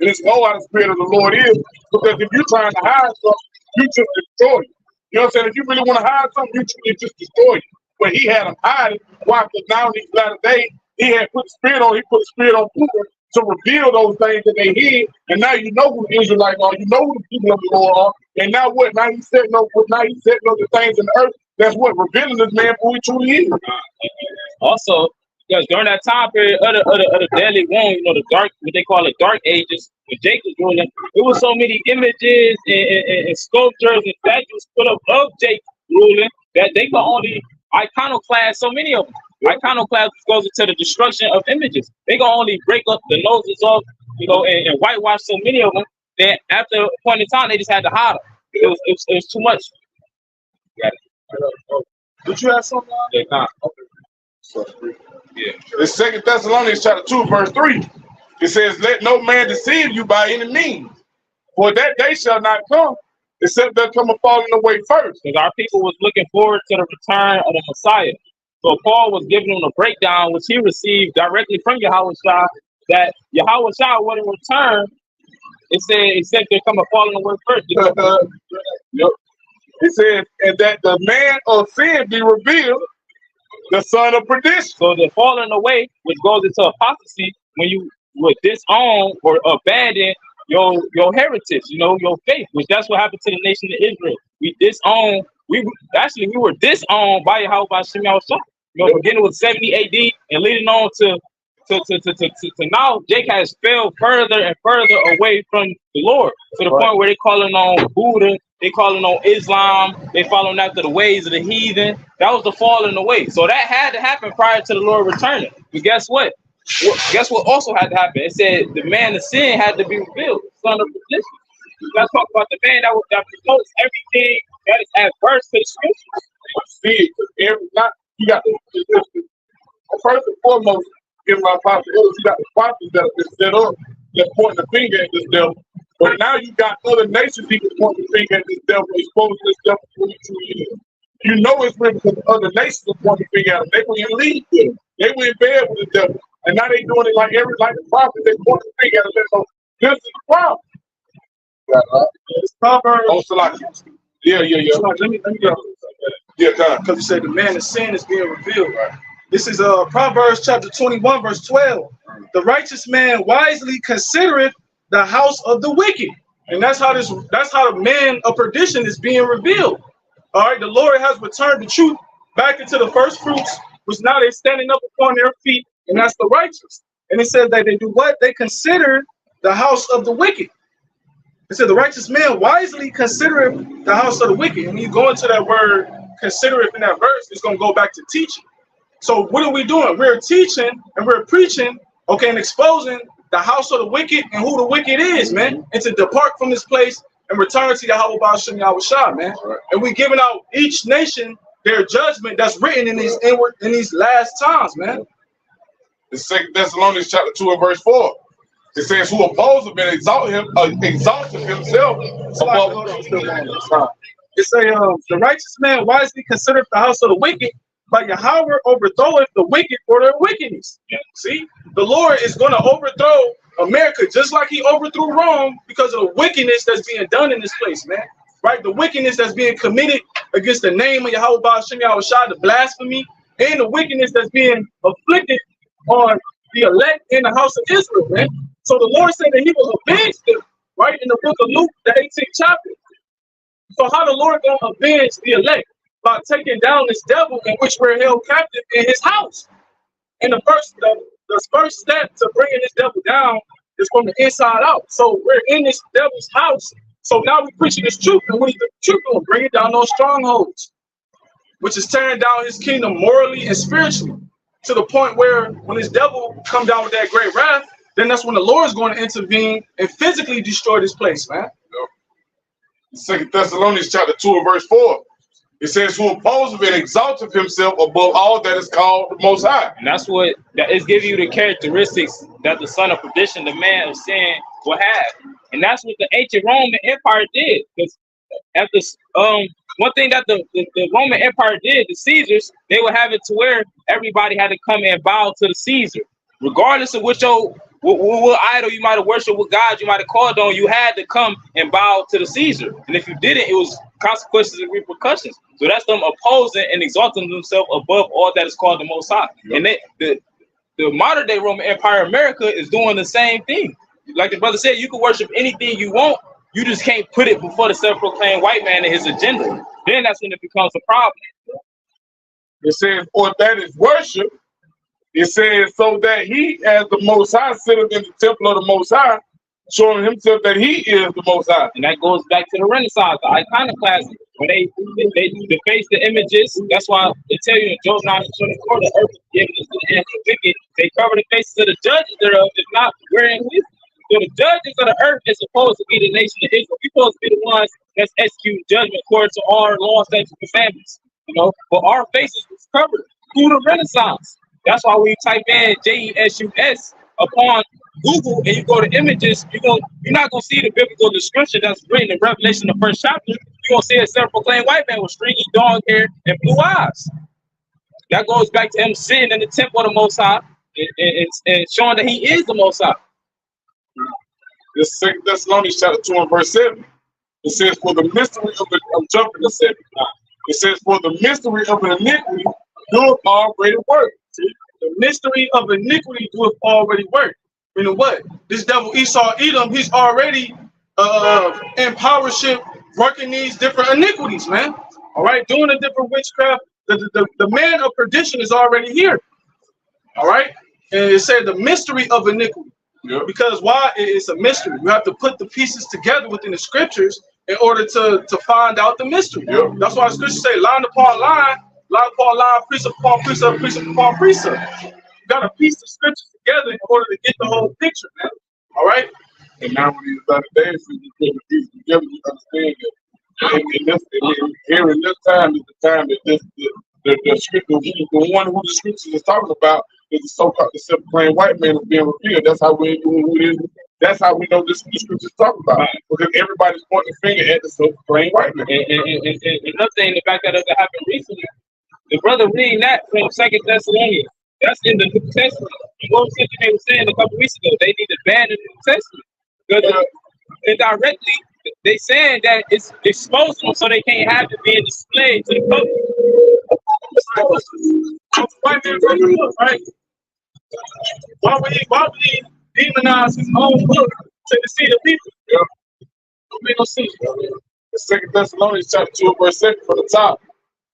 And it's know how the spirit of the Lord is, because if you're trying to hide something, you just destroy it. You know what I'm saying? If you really want to hide something, you just destroy it. But he had them hiding. Why? Because now in these latter days, he put the spirit on people to reveal those things that they hid. And now you know who the Israelites are. You know who the people of the Lord are. And now what? Now he's setting up the things in the earth. That's what revealing this man who he truly is. Also, because during that time period of the deadly wound, the dark, what they call the dark ages, when Jacob was ruling, there was so many images and sculptures and statues put up of Jacob ruling that they could only iconoclast so many of them. Iconoclast goes into the destruction of images. They can only break up the noses of, and whitewash so many of them that after a point in time they just had to hide them. It was too much. Did you have something? Yeah, nah. Yeah. It's 2 Thessalonians chapter 2, verse 3. It says, "Let no man deceive you by any means, for that day shall not come, except there come a falling away first." Because our people was looking forward to the return of the Messiah. So Paul was giving them a breakdown, which he received directly from Yahawashi, that Yahawashi wouldn't return. It said there come a falling away first. Yep. It says, "And that the man of sin be revealed, the son of perdition." So the falling away, which goes into apostasy, when you would disown or abandon your heritage, your faith, which that's what happened to the nation of Israel. We disowned. We were disowned by Yahawashi. Beginning with 70 AD and leading on to now, Jake has fell further and further away from the Lord, to the point where they're calling on Buddha, they calling on Islam, they following after the ways of the heathen. That was the falling away. So that had to happen prior to the Lord returning. But guess what? Guess what also had to happen? It said the man of sin had to be revealed, son of perdition. Let's talk about the man that promotes everything that is adverse to the scriptures. You got first and foremost, in my prophet, you got the prophets that have been set up that's pointing the finger at this devil. But now you got other nations who can point the finger at this devil, exposing this devil for 22 years. You know it's real because other nations are pointing the finger at him. They were in league with him. They were in bed with the devil. And now they doing it like the prophets, they point the finger at him. So this is the problem. It's Proverbs. Yeah. Let me get because you said the man of sin is being revealed. Right. This is Proverbs chapter 21, verse 12. The righteous man wisely considereth the house of the wicked. And that's how the man of perdition is being revealed. All right, the Lord has returned the truth back into the first fruits, which now they're standing up upon their feet, and that's the righteous. And it says that they do what? They consider the house of the wicked. It said the righteous man wisely considereth the house of the wicked. And you go into that word considereth in that verse, it's going to go back to teaching. So what are we doing? We're teaching and we're preaching, and exposing the house of the wicked and who the wicked is, man, and to depart from this place and return to Yahawah bahasham Yahawashi, man. Right. And we giving out each nation their judgment that's written in these last times, man. In 2 Thessalonians chapter 2 and verse 4. It says, who oppose him and exalted himself above. It say, the righteous man wisely considereth the house of the wicked, but Yahweh overthroweth the wicked for their wickedness. Yeah. See, the Lord is going to overthrow America just like he overthrew Rome because of the wickedness that's being done in this place, man. Right? The wickedness that's being committed against the name of Yahawah bahasham Yahawashi, the blasphemy, and the wickedness that's being afflicted on the elect in the house of Israel, man. So the Lord said that he will avenge them, right? In the book of Luke, the 18th chapter. So how the Lord going to avenge the elect? By taking down this devil in which we're held captive in his house. And the first step to bringing this devil down is from the inside out. So we're in this devil's house. So now we're preaching this truth. And what is the truth going to bring it down those strongholds, which is tearing down his kingdom morally and spiritually, to the point where when this devil come down with that great wrath, then that's when the Lord is going to intervene and physically destroy this place, man. 2 Thessalonians chapter 2 and verse 4. It says, who opposes him and exalteth himself above all that is called the Most High. And that's what that is giving you the characteristics that the son of perdition, the man of sin, will have. And that's what the ancient Roman Empire did. Because after one thing that the Roman Empire did, the Caesars, they would have it to where everybody had to come and bow to the Caesar, regardless of what idol you might have worshipped, what God you might have called on. You had to come and bow to the Caesar, and if you didn't, it was consequences and repercussions. So that's them opposing and exalting themselves above all that is called the Most High. Yep. And the modern day Roman Empire, America, is doing the same thing. Like the brother said, you can worship anything you want. You just can't put it before the self-proclaimed white man and his agenda. Then that's when it becomes a problem. It says, or that is worship. It says, so that he, as the Most High, sitteth in the temple of the Most High, showing himself that he is the Most High. And that goes back to the Renaissance, the iconoclasm, when they deface the images. That's why they tell you in Job 9:24, the earth is given into the hands of the wicked. They cover the faces of the judges thereof, if not wearing wisdom. So the judges of the earth is supposed to be the nation of Israel. We're supposed to be the ones that's executing judgment according to our law, statutes, and commandments. You know, but our faces was covered through the Renaissance. That's why when you type in JESUS upon Google and you go to images, you're not gonna see the biblical description that's written in Revelation, the first chapter. You're gonna see a self-proclaimed white man with stringy dog hair and blue eyes. That goes back to him sitting in the temple of the Most High and showing that he is the Most High. This 2 Thessalonians chapter 2 and verse 7. It says, for the mystery of the, I'm jumping to 7. It says, for the mystery of iniquity doeth already work. See? The mystery of iniquity doeth already work. Meaning what? This devil Esau Edom, he's already in powership, working these different iniquities, man. All right, doing a different witchcraft. The man of perdition is already here. All right, and it said the mystery of iniquity. Yep. Because why? It's a mystery. You have to put the pieces together within the scriptures in order to find out the mystery. Yep. That's why the scriptures say line upon line upon line, precept upon precept, precept upon precept. You got to piece the scriptures together in order to get the whole picture, man. All right? And now when these other days, when you put the pieces together, you understand that here in this time is the time that the scripture, the one who the scriptures is talking about is the so-called the self-proclaimed white man is being revealed. That's how we that's how we know this the scriptures talk about. Right. Because everybody's pointing the finger at the self-proclaimed white man. And another thing, the fact that it happened recently, the brother reading that from 2 Thessalonians, that's in the New Testament. What they were saying a couple weeks ago, they need to ban the New Testament. Because indirectly, they saying that it's exposing them so they can't have it being displayed to the public. Right? Why would he demonize his own book to deceive the people? Yeah. Don't make no sense. The 2 Thessalonians chapter 2 verse 7 from the top.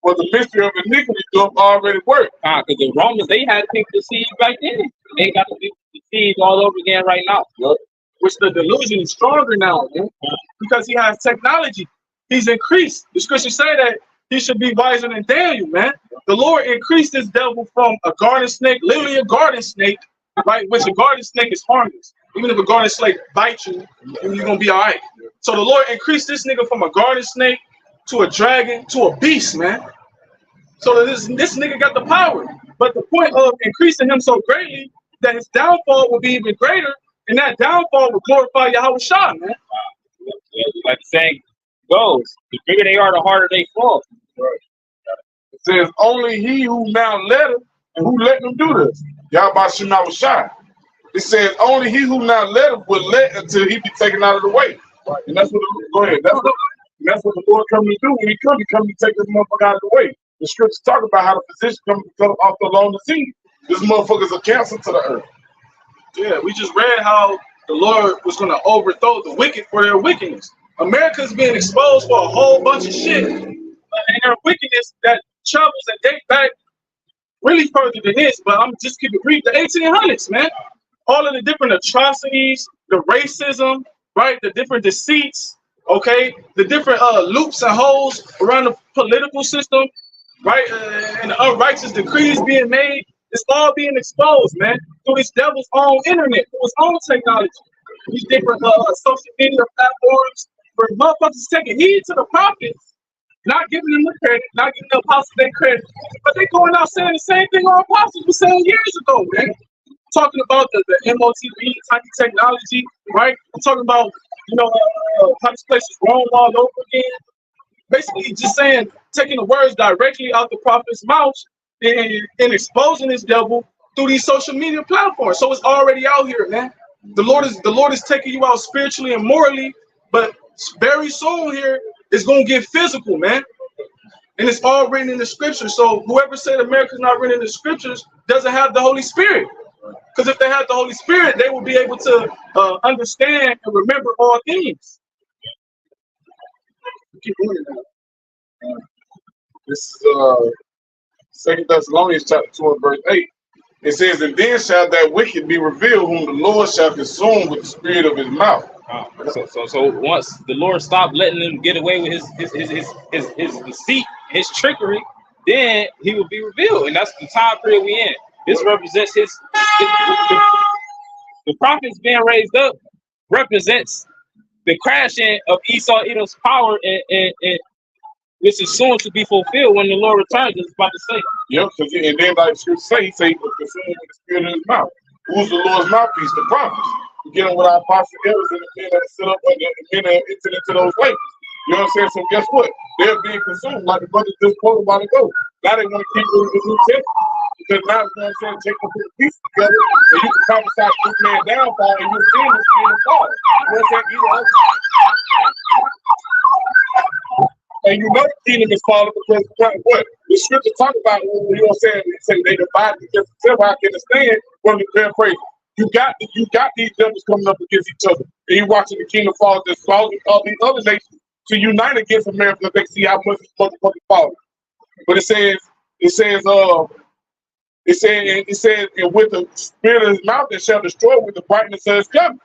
For the mystery of iniquity doeth already work. Because the Romans, they had people deceived back then. They got to be deceived all over again right now. Yep. Which the delusion is stronger now, man. Because he has technology. He's increased. The scriptures say that he should be wiser than Daniel, man. The Lord increased this devil from a garden snake, literally a garden snake, right? Which a garden snake is harmless. Even if a garden snake bites you, you're going to be all right. So the Lord increased this nigga from a garden snake to a dragon to a beast, man. So this nigga got the power. But the point of increasing him so greatly that his downfall will be even greater, and that downfall will glorify Yahawashi, man. Yeah, like the saying goes, the bigger they are, the harder they fall. Right. It says, only he who now let him and who let them do this. Yahawashi now was shy. It says, only he who now let him will let until he be taken out of the way. Right. And that's what go ahead. That's what the Lord come to do when he come to take this motherfucker out of the way. The scriptures talk about how the physician comes to cut off the along the scene. This motherfucker's a cancer to the earth. Yeah, we just read how the Lord was going to overthrow the wicked for their wickedness. America's being exposed for a whole bunch of shit. And their wickedness that travels and date back really further than this, but I'm just keeping it brief, the 1800s, man. All of the different atrocities, the racism, right? The different deceits, okay? The different loops and holes around the political system, right? And the unrighteous decrees being made. It's all being exposed, man, through this devil's own internet, through his own technology. These different social media platforms where motherfuckers taking heed to the prophets, not giving them the credit, not giving the apostles their credit, but they going out saying the same thing our apostles were saying years ago, man. Talking about the MOTV type of technology, right? I'm talking about, how this place is wrong all over again. Basically just saying, taking the words directly out the prophet's mouth and exposing this devil through these social media platforms. So it's already out here, man. The Lord is taking you out spiritually and morally, but very soon here it's gonna get physical, man. And it's all written in the scriptures. So whoever said America's not written in the scriptures doesn't have the Holy Spirit. Because if they had the Holy Spirit, they will be able to understand and remember all things. Keep going now. This is 2 Thessalonians chapter 2 and verse 8. It says, and then shall that wicked be revealed, whom the Lord shall consume with the spirit of his mouth. So once the Lord stopped letting them get away with his deceit, his trickery, then he will be revealed, and that's the time period we in. This represents the prophets being raised up represents the crashing of Esau Edom's power, and which is soon to be fulfilled when the Lord returns. It's about to say. Yep, and then like scripture say, he say, consume with the spirit of his mouth. Who's the Lord's mouthpiece? The prophets. Beginning with our apostle elders and the men that sit up and the men that entered into those labors. You know what I'm saying? So guess what? They're being consumed like the brother just quoted a while ago. Now they want to keep doing the New Testament. Because now, you know what I'm saying, take the pieces together, and you can prophesy this man downfall, and you're seeing this man fall. You know what I'm saying? And you know the kingdom is falling because what? The scripture talk about, you know what I'm saying, they say they divided against themselves. I can understand one of the prayer praise. You got these devils coming up against each other, and you're watching the kingdom fall, just causing all these other nations to unite against America because they see how much it's motherfucking falling. But it says, and with the spirit of his mouth that shall destroy with the brightness of his coming.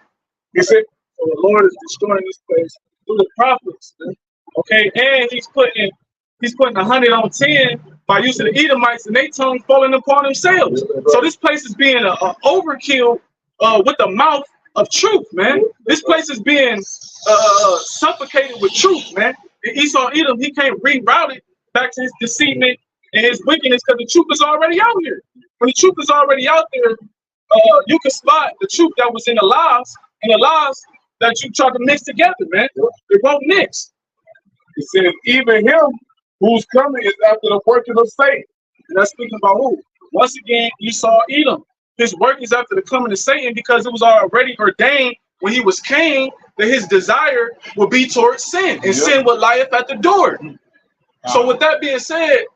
It said, so the Lord is destroying this place through the prophets, man. Okay, and he's putting 100 on 10 by using the Edomites and their tongues falling upon themselves. So this place is being an overkill with the mouth of truth, man. This place is being suffocated with truth, man. And Esau Edom, he can't reroute it back to his deceitment and his wickedness because the truth is already out here. When the truth is already out there, you can spot the truth that was in the lies and the lies that you try to mix together, man. It won't mix. It says, even him who's coming is after the working of Satan. And that's speaking about who? Once again, Esau Edom. His work is after the coming of Satan because it was already ordained when he was king that his desire would be towards sin, and sin would lieth at the door. So with that being said,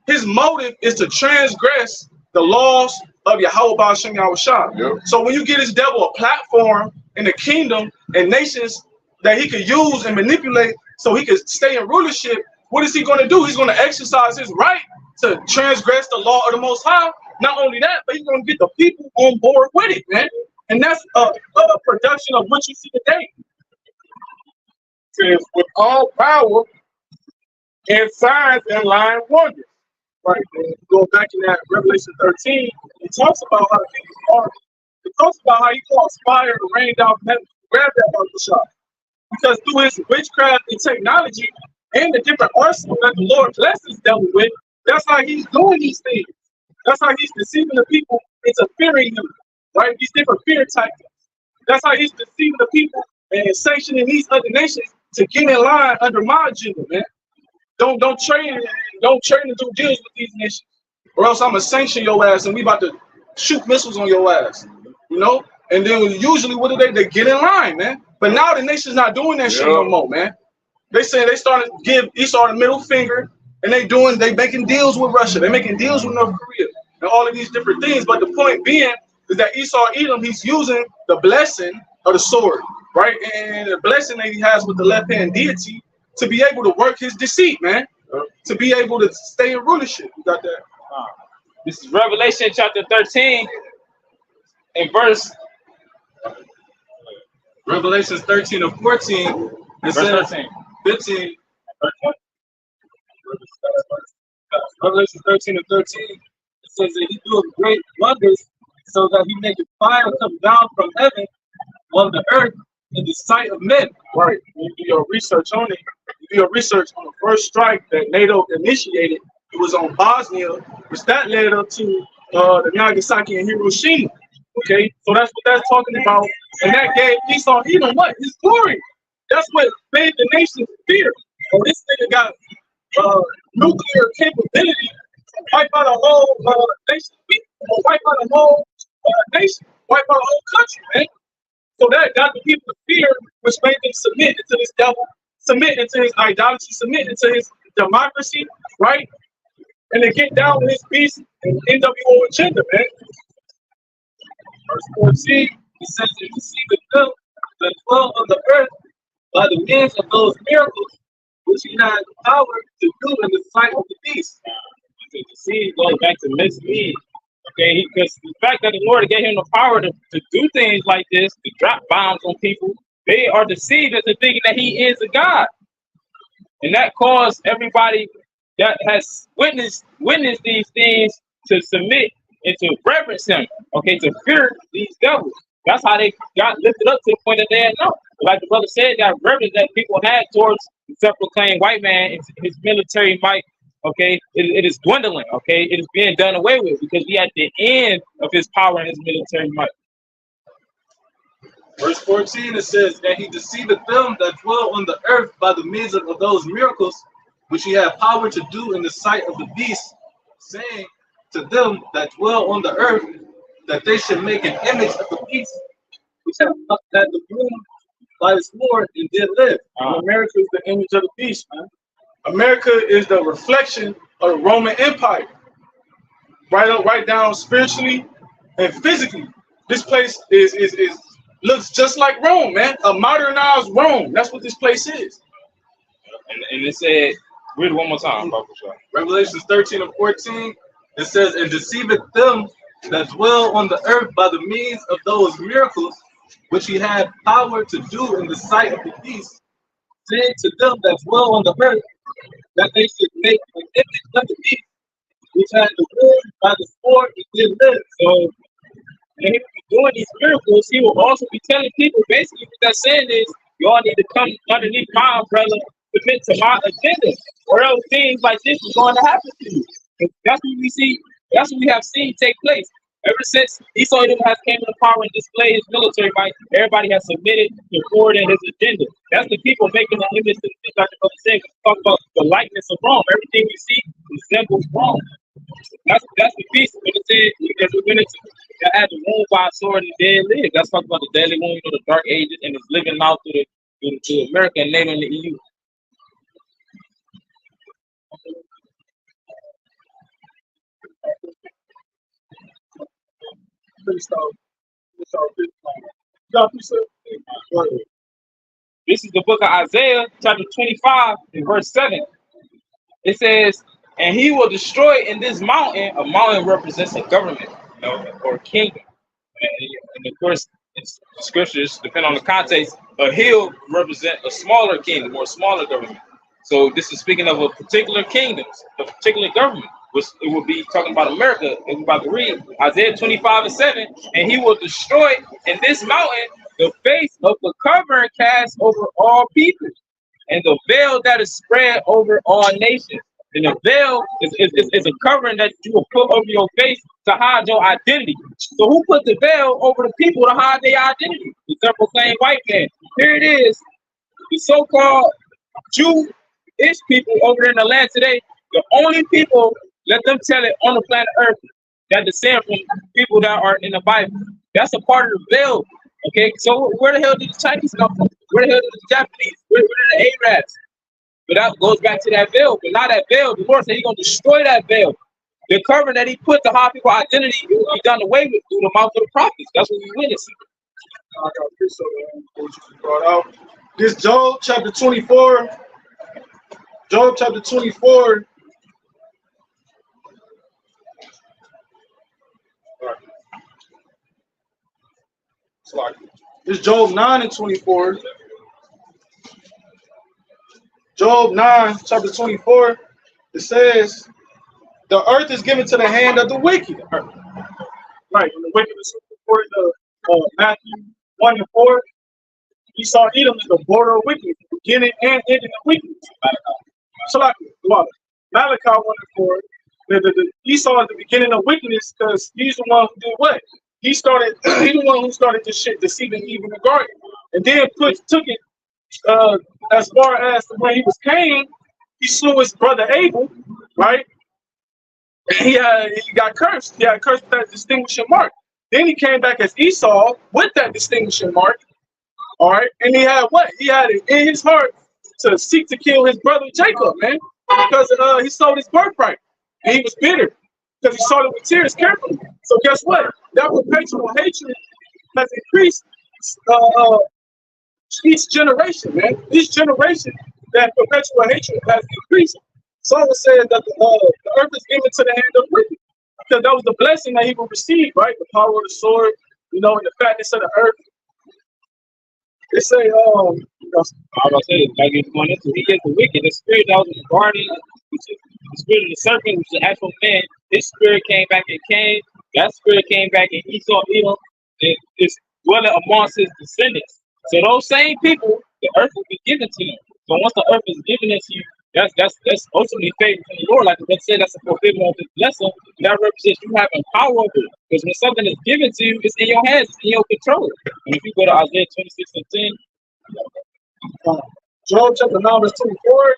his motive is to transgress the laws of Yahawah bahasham Yahawashi. So when you get this devil a platform in the kingdom and nations that he could use and manipulate so he could stay in rulership, what is he going to do? He's going to exercise his right to transgress the law of the Most High. Not only that, but he's going to get the people on board with it, man. And that's a production of what you see today. It says, with all power and signs and lying wonders. Right, and going back in that Revelation 13, it talks about how the kingdom are. It talks about how he caused fire to rain down from heaven. Grab that, Brother Shah. Because through his witchcraft and technology and the different arsenal that the Lord blesses devil with, that's how he's doing these things. That's how he's deceiving the people into fearing him, right? These different fear tactics. That's how he's deceiving the people and sanctioning these other nations to get in line under my agenda, man. Don't trade and do deals with these nations, or else I'm gonna sanction your ass and we about to shoot missiles on your ass, you know? And then usually what do? They get in line, man. But now the nation's not doing that shit no more, man. They started to give Esau the middle finger, and they making deals with Russia, they making deals with North Korea, and all of these different things. But the point being is that Esau Edom, he's using the blessing of the sword, right? And the blessing that he has with the left hand deity to be able to work his deceit, man. To be able to stay in rulership. You got that? This is Revelation chapter 13 and verse. Revelations 13 and 14. It says 13. 15. Revelation 13 and 13. It says that he doeth great wonders, so that he maketh fire come down from heaven on the earth in the sight of men. Right. When you do your research on it, you do your research on the first strike that NATO initiated. It was on Bosnia, which that led up to the Nagasaki and Hiroshima. Okay, so that's what that's talking about, and that gave Esau Edom what? His glory. That's what made the nation fear. Oh, this nigga got nuclear capability to wipe out a whole nation, wipe out a whole nation, wipe out a whole country, man. So that got the people to fear, which made them submit to this devil, submit to his idolatry, submit to his democracy, right? And they get down with his beast and NWO agenda, man. Verse 14, it says, "And deceiveth them that dwell on the earth by the means of those miracles which he had power to do in the sight of the beast." To deceive goes back to mislead. Okay, because the fact that the Lord gave him the power to do things like this, to drop bombs on people, they are deceived into thinking that he is a God. And that caused everybody that has witnessed these things to submit and to reverence him, okay, to fear these devils. That's how they got lifted up to the point that they had known. Like the brother said, that reverence that people had towards the self-proclaimed white man and his military might, okay, it is dwindling, okay, it is being done away with because we at the end of his power and his military might. Verse 14, it says, "And he deceiveth them that dwell on the earth by the means of those miracles which he had power to do in the sight of the beast, saying to them that dwell on the earth that they should make an image of the beast, which had the womb by his Lord and did live." America is the image of the beast, man. America is the reflection of the Roman Empire. Right down spiritually and physically. This place is looks just like Rome, man. A modernized Rome. That's what this place is. And it said, read it one more time, Papa Shaw. Revelations 13 and 14, it says, "And deceiveth them that dwell on the earth by the means of those miracles which he had power to do in the sight of the beast, saying to them that dwell on the earth that they should make an image of the beast, which had the womb by the sword and did live." So, and he will be doing these miracles, he will also be telling people basically what that's saying is, y'all need to come underneath my umbrella, submit to my agenda, or else things like this is going to happen to you. That's what we see, that's what we have seen take place. Ever since Esau Edom has came into power and displayed his military might, everybody has submitted to forwarding his agenda. That's the people making the image of the things like the brother said. Talk about the likeness of Rome. Everything we see resembles Rome. That's the piece when it said as we went into that had the wound by a sword and dead live. That's talking about the deadly wound, you know, the dark ages, and it's living out to America and NATO and the EU. This is the book of Isaiah, chapter 25, and verse 7. It says, "And he will destroy in this mountain," a mountain represents a government, you know, or a kingdom. And of course, it's scriptures, depending on the context, a hill represents a smaller kingdom or a smaller government. So this is speaking of a particular kingdom, a particular government. Which it will be talking about America. We're about to read Isaiah 25 and 7, "And he will destroy in this mountain the face of the covering cast over all people, and the veil that is spread over all nations. And the veil is a covering that you will put over your face to hide your identity. So who put the veil over the people to hide their identity? The self-proclaimed white man. Here it is. The so-called Jewish people over there in the land today, the only people, let them tell it, on the planet Earth that descend from people that are in the Bible. That's a part of the veil. Okay, so where the hell did the Chinese come from? Where the hell did the Japanese? Where did the Arabs? But that goes back to that veil. But now that veil, the Lord said He's gonna destroy that veil. The covering that He put to hide people's identity, it will be done away with through the mouth of the prophets. That's what we witnessing. I got this what you brought out. This Job chapter 24. Job chapter 24. This Job 9 and 24. Job 9, chapter 24. It says, the earth is given to the hand of the wicked. Right, when the wickedness was according to Matthew 1 and 4, he saw Edom as the border of wickedness, beginning and ending of wickedness. So like Malachi 1 and 4, the Esau is the beginning of wickedness because he's the one who did what? He's the one who started this shit, deceiving Eve in the garden, and then took it as far as when he was Cain, he slew his brother Abel, right? And he got cursed. He had cursed with that distinguishing mark. Then he came back as Esau with that distinguishing mark, all right? And he had what? He had it in his heart to seek to kill his brother Jacob, man, because he sold his birthright, and he was bitter because he saw it with tears carefully. So guess what? That perpetual hatred has increased each generation, man. Each generation, that perpetual hatred has increased. Someone said that the earth is given to the hand of the wicked, because that was the blessing that he would receive, right? The power of the sword, and the fatness of the earth. They say, I was about to say, like it's going into, he is the wicked. The spirit that was in the garden, which is the spirit of the serpent, which is the actual man, his spirit came back in Cain. That spirit came back in Esau, Edom, and it's dwelling amongst his descendants. So those same people, the earth will be given to them. So once the earth is given to you, that's ultimately favor from the Lord. Like let's say that's a fulfillment of His blessing. That represents you having power over it. Because when something is given to you, it's in your hands, it's in your control. And if you go to Isaiah 26 and 10, Job chapter 9 verse 24.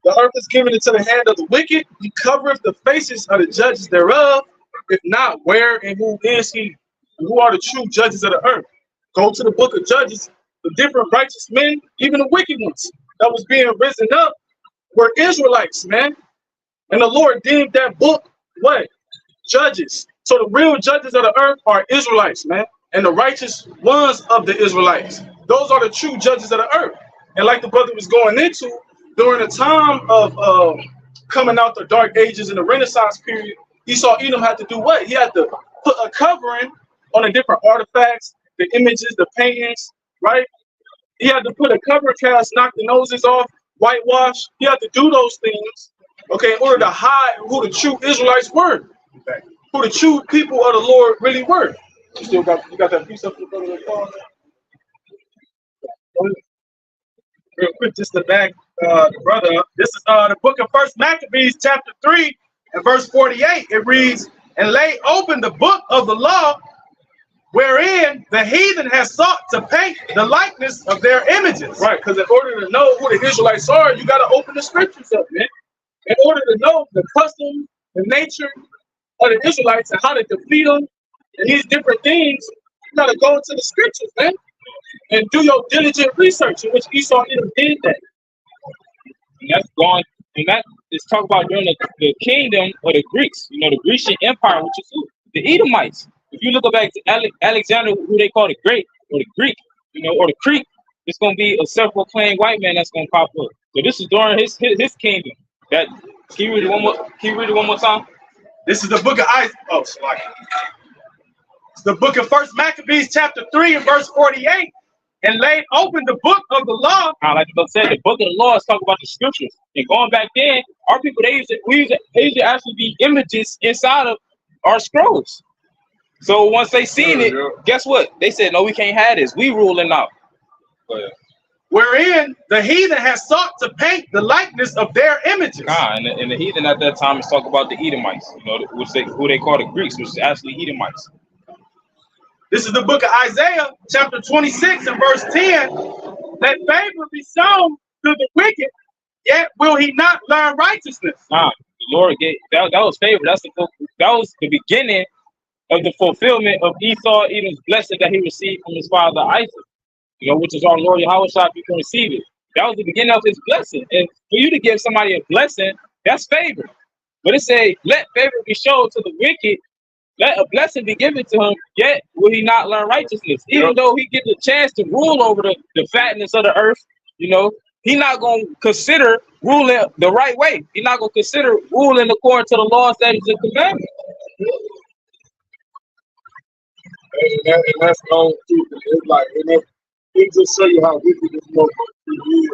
The earth is given into the hand of the wicked. He covereth the faces of the judges thereof. If not, where and who is he? And who are the true judges of the earth? Go to the book of Judges. The different righteous men, even the wicked ones that was being risen up, were Israelites, man. And the Lord deemed that book what? Judges. So the real judges of the earth are Israelites, man. And the righteous ones of the Israelites. Those are the true judges of the earth. And like the brother was going into, during the time of coming out the dark ages in the Renaissance period, Esau Edom had to do what? He had to put a covering on the different artifacts, the images, the paintings, right? He had to put a cover cast, knock the noses off, whitewash. He had to do those things, okay, in order to hide who the true Israelites were, who the true people of the Lord really were. You got that piece up the brother? Real quick, just to back the brother up. This is the book of First Maccabees, chapter 3, and verse 48. It reads, "And lay open the book of the law, wherein the heathen has sought to paint the likeness of their images." Right, because in order to know who the Israelites are, you got to open the scriptures up, man. In order to know the custom, the nature of the Israelites and how to defeat them and these different things, you got to go into the scriptures, man, and do your diligent research, in which Esau did that. and that's going, and that is talk about during the kingdom of the Greeks, the Grecian Empire, which is who? The Edomites. If you look back to Alexander, who they call the Great, or the Greek, or the Creek, it's going to be a self-proclaimed white man that's going to pop up. So this is during his kingdom. Can you read it one more time? This is the book of sorry. It's the book of First Maccabees, chapter 3, and verse 48. "And laid open the book of the law." Like the book said, the book of the law is talking about the scriptures. And going back then, our people, they used to actually be images inside of our scrolls. So once they seen it, guess what? They said, no, we can't have this. We ruling out. But, Wherein the heathen has sought to paint the likeness of their images. and the heathen at that time is talking about the Edomites, who they call the Greeks, which is actually Edomites. This is the book of Isaiah, chapter 26 and verse 10. Let favor be shown to the wicked, yet will he not learn righteousness. The Lord gave that was favor. That was the beginning of the fulfillment of Edom's blessing that he received from his father Isaac. Which is our Lord Yahawashi, you can receive it. That was the beginning of his blessing. And for you to give somebody a blessing, that's favor. But it says, let favor be shown to the wicked, let a blessing be given to him, yet will he not learn righteousness. Even though he gets a chance to rule over the fatness of the earth, he's not going to consider ruling the right way. He's not going to consider ruling according to the laws, statutes, and commandments. And that's all too. It's like, it just show you how wicked this motherfucker is.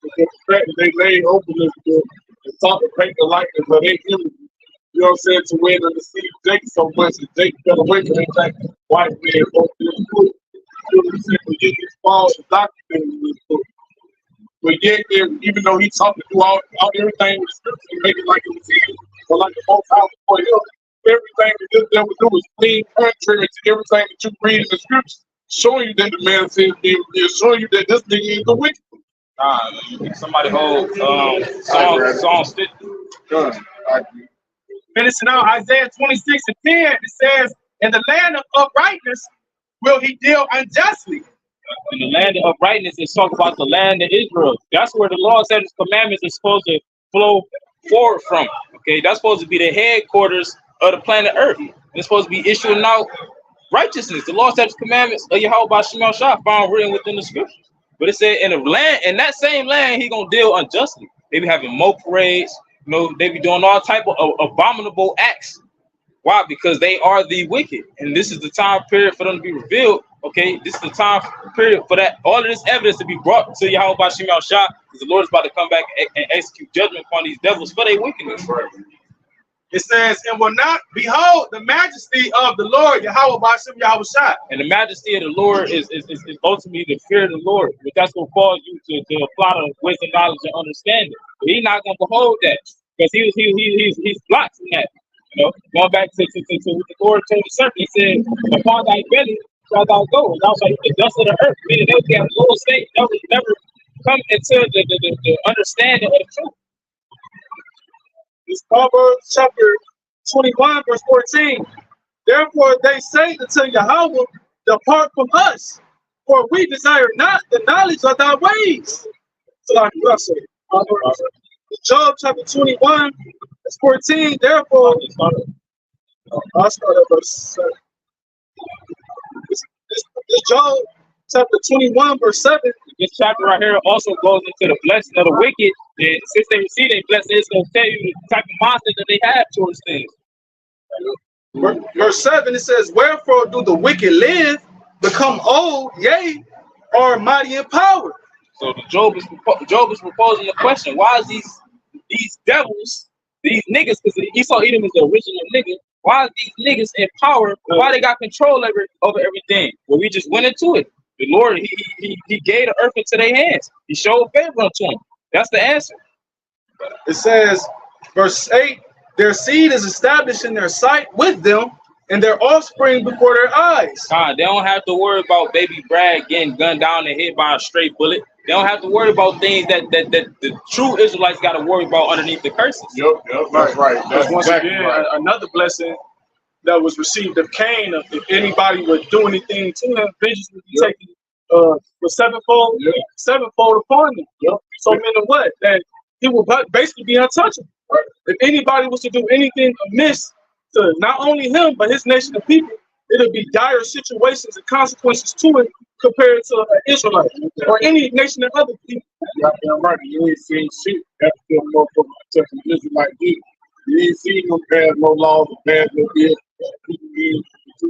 Because the fact that they laid open this book and sought to paint the likeness of their image, you know what I'm saying, to win and deceive Jake so much that Jake fell away from that white man wrote this book. You know what I'm saying? But yet his false documented in this book. But yet, even though he sought to do all everything with the scripture and make it like it was his, or like the most high before him, everything that this devil do is clean contrary to everything that you read in the scripture. Showing you that the man says is showing you that this nigga is the wicked. Somebody hold Psalm 50. Finishing out Isaiah 26 and 10, it says, in the land of uprightness will he deal unjustly. In the land of uprightness is talking about the land of Israel. That's where the law, statutes, commandments is supposed to flow forward from. Okay, that's supposed to be the headquarters of the planet Earth. It's supposed to be issuing out righteousness, the law, statutes, commandments of Yahawashi found written within the scriptures. But it said in that same land, he gonna deal unjustly. They be having mock parades, they be doing all type of abominable acts. Why? Because they are the wicked, and this is the time period for them to be revealed. Okay, this is the time period for that all of this evidence to be brought to Yahawashi, because the Lord is about to come back and execute judgment upon these devils for their wickedness forever. It says, and will not behold the majesty of the Lord, Yahawashi. And the majesty of the Lord is ultimately the fear of the Lord, but that's what calls you to apply the wisdom, knowledge, and understanding. But he's not going to behold that, because he's blocked from that. Going back to what the Lord told the serpent, he said, upon thy belly shalt thou go. And I was like, the dust of the earth, meaning they'll be at a lower state, they'll never come into the understanding of the truth. It's Proverbs chapter 21, verse 14. Therefore they say unto Yahawah, depart from us, for we desire not the knowledge of thy ways. So like Job chapter 21, verse 14. Therefore, I'll start at verse 7. This Job chapter 21, verse 7. This chapter right here also goes into the blessing of the wicked. And since they receive their blessing, it's going to tell you the type of mindset that they have towards things. Verse 7, it says, wherefore do the wicked live, become old, yea, are mighty in power. So Job is proposing the question, why is these devils, these niggas, because Esau Edom is the original nigga, why is these niggas in power? Why they got control over everything? Well, we just went into it. The Lord, he gave the earth into their hands. He showed favor unto them. That's the answer. It says, verse 8, their seed is established in their sight with them, and their offspring before their eyes. They don't have to worry about baby Brad getting gunned down and hit by a stray bullet. They don't have to worry about things that the true Israelites got to worry about underneath the curses. Yep, that's right. That's once exactly again, right. another blessing that was received of Cain. If anybody would do anything to him, vengeance would be taken for sevenfold upon him. So meaning what? That he will basically be untouchable. Right? If anybody was to do anything amiss to not only him but his nation of people, it'll be dire situations and consequences to it compared to an Israelite or any nation of other people. Yeah, right. You ain't seen shit after them motherfuckers touching Israelite did. You ain't seen them pass no laws or pass no bills. People being the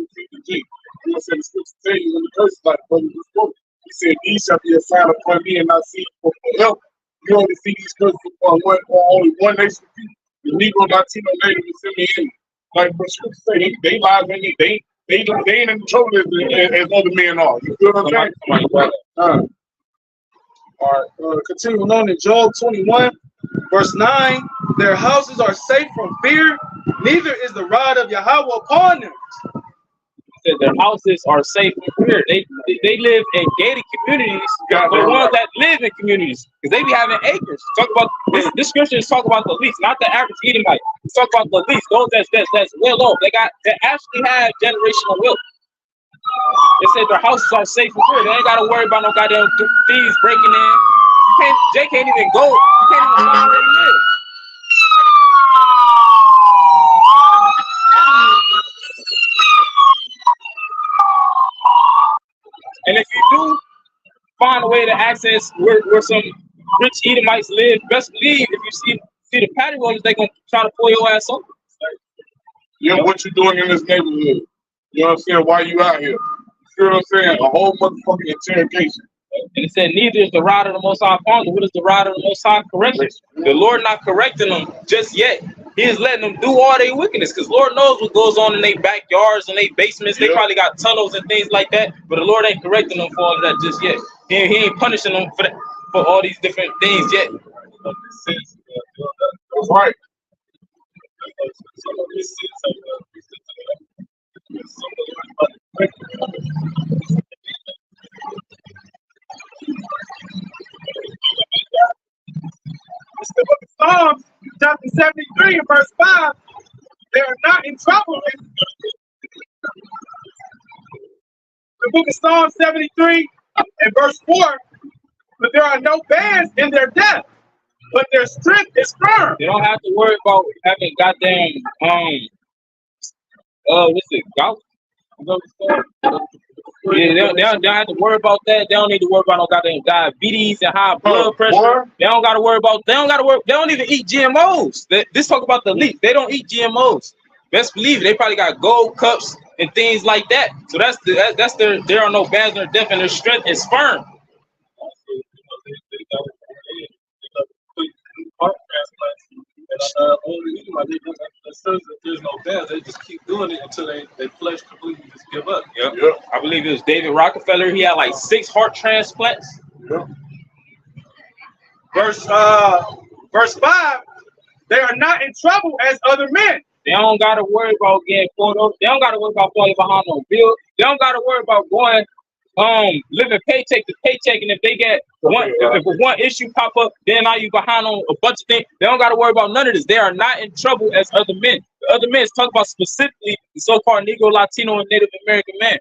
G. You know what I'm saying? The scripture tell you when the curse is like, brother, this book. He said, these shall be a sign upon me, and I see for help. You only see these curses upon only one nation of people. The Negro, Latino, Native, and Simeon. Like the scripture say, they live in it. They They ain't in trouble as other men are. You feel what I'm saying? All right, continuing on in Job 21, verse 9, their houses are safe from fear, neither is the rod of Yahawah upon them. Said their houses are safe from fear. They live in gated communities. The ones that live in communities, because they be having acres. Talk about this scripture is talk about the least, not the average Edomite. It's talk about the least, those that's well off. They actually have generational wealth. They said their houses are safe from fear. They ain't gotta worry about no goddamn thieves breaking in. Jay can't even go. You can't even find where he lives. And if you do find a way to access where some rich Edomites live, best believe if you see the patio owners, they gonna try to pull your ass over. Yeah, what you doing in this neighborhood? You know what I'm saying? Why you out here? You feel what I'm saying? A whole motherfucking interrogation. And it said, neither is the rod of the Most High upon them. What is the rod of the Most High correction? The Lord not correcting them just yet. He is letting them do all their wickedness, because Lord knows what goes on in their backyards and their basements. They probably got tunnels and things like that, but the Lord ain't correcting them for all of that just yet. He ain't punishing them for all these different things yet. That's right. It's the book of Psalms, chapter 73 and verse 5. They are not in trouble. The book of Psalms 73 and verse 4. But there are no bands in their death, but their strength is firm. They don't have to worry about having goddamn what's it, gout? Yeah, they don't have to worry about that. They don't need to worry about no goddamn diabetes and high blood pressure. They don't got to worry about. They don't even eat GMOs. This talk about the leaf. They don't eat GMOs. Best believe it, they probably got gold cups and things like that. So that's their. There are no bands in their death, and their strength is firm. Heart transplants, and there's no bands. They just keep doing it until they flesh completely just give up. Yep. I believe it was David Rockefeller. He had like 6 heart transplants. Yep. Verse 5. They are not in trouble as other men. They don't got to worry about getting pulled over. They don't got to worry about falling behind on bills. They don't got to worry about going living paycheck to paycheck, and if they get one issue pop up, then now you behind on a bunch of things. They don't got to worry about none of this. They are not in trouble as other men. The other men is talking about specifically the so-called Negro, Latino, and Native American man.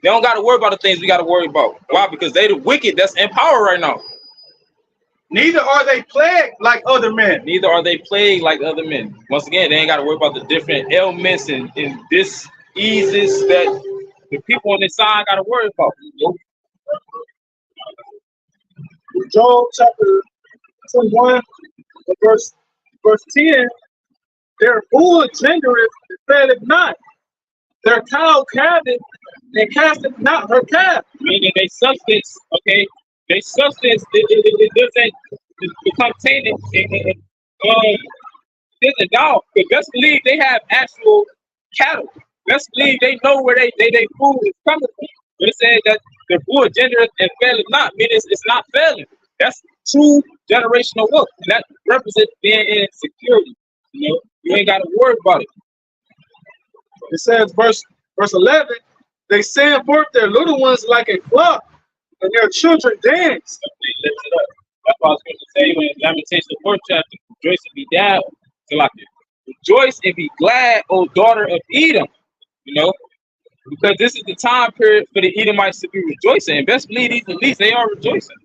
They don't got to worry about the things we got to worry about. Why? Because they the wicked that's in power right now. Neither are they plagued like other men. Neither are they plagued like other men. Once again, they ain't got to worry about the different ailments and diseases that the people on this side got to worry about. Job chapter 21, verse 10. Their bull gendereth and faileth not. Their cow calveth and casteth not her calf. Meaning they substance, okay? They substance, it doesn't become tainted. There's a dog. But best believe they have actual cattle. Best believe they know where they food is coming from. But it says that the bull gendereth and faileth not, meaning it's not failing. That's true generational wealth. And that represents being in security. You know, you ain't got to worry about it. It says, verse 11, they send forth their little ones like a flock, and their children dance. They lift it up. That's what I was going to say in Lamentations, the 4th chapter. Rejoice and be glad. Rejoice and be glad, O daughter of Edom. You know, because this is the time period for the Edomites to be rejoicing. And best believe these elites, they are rejoicing.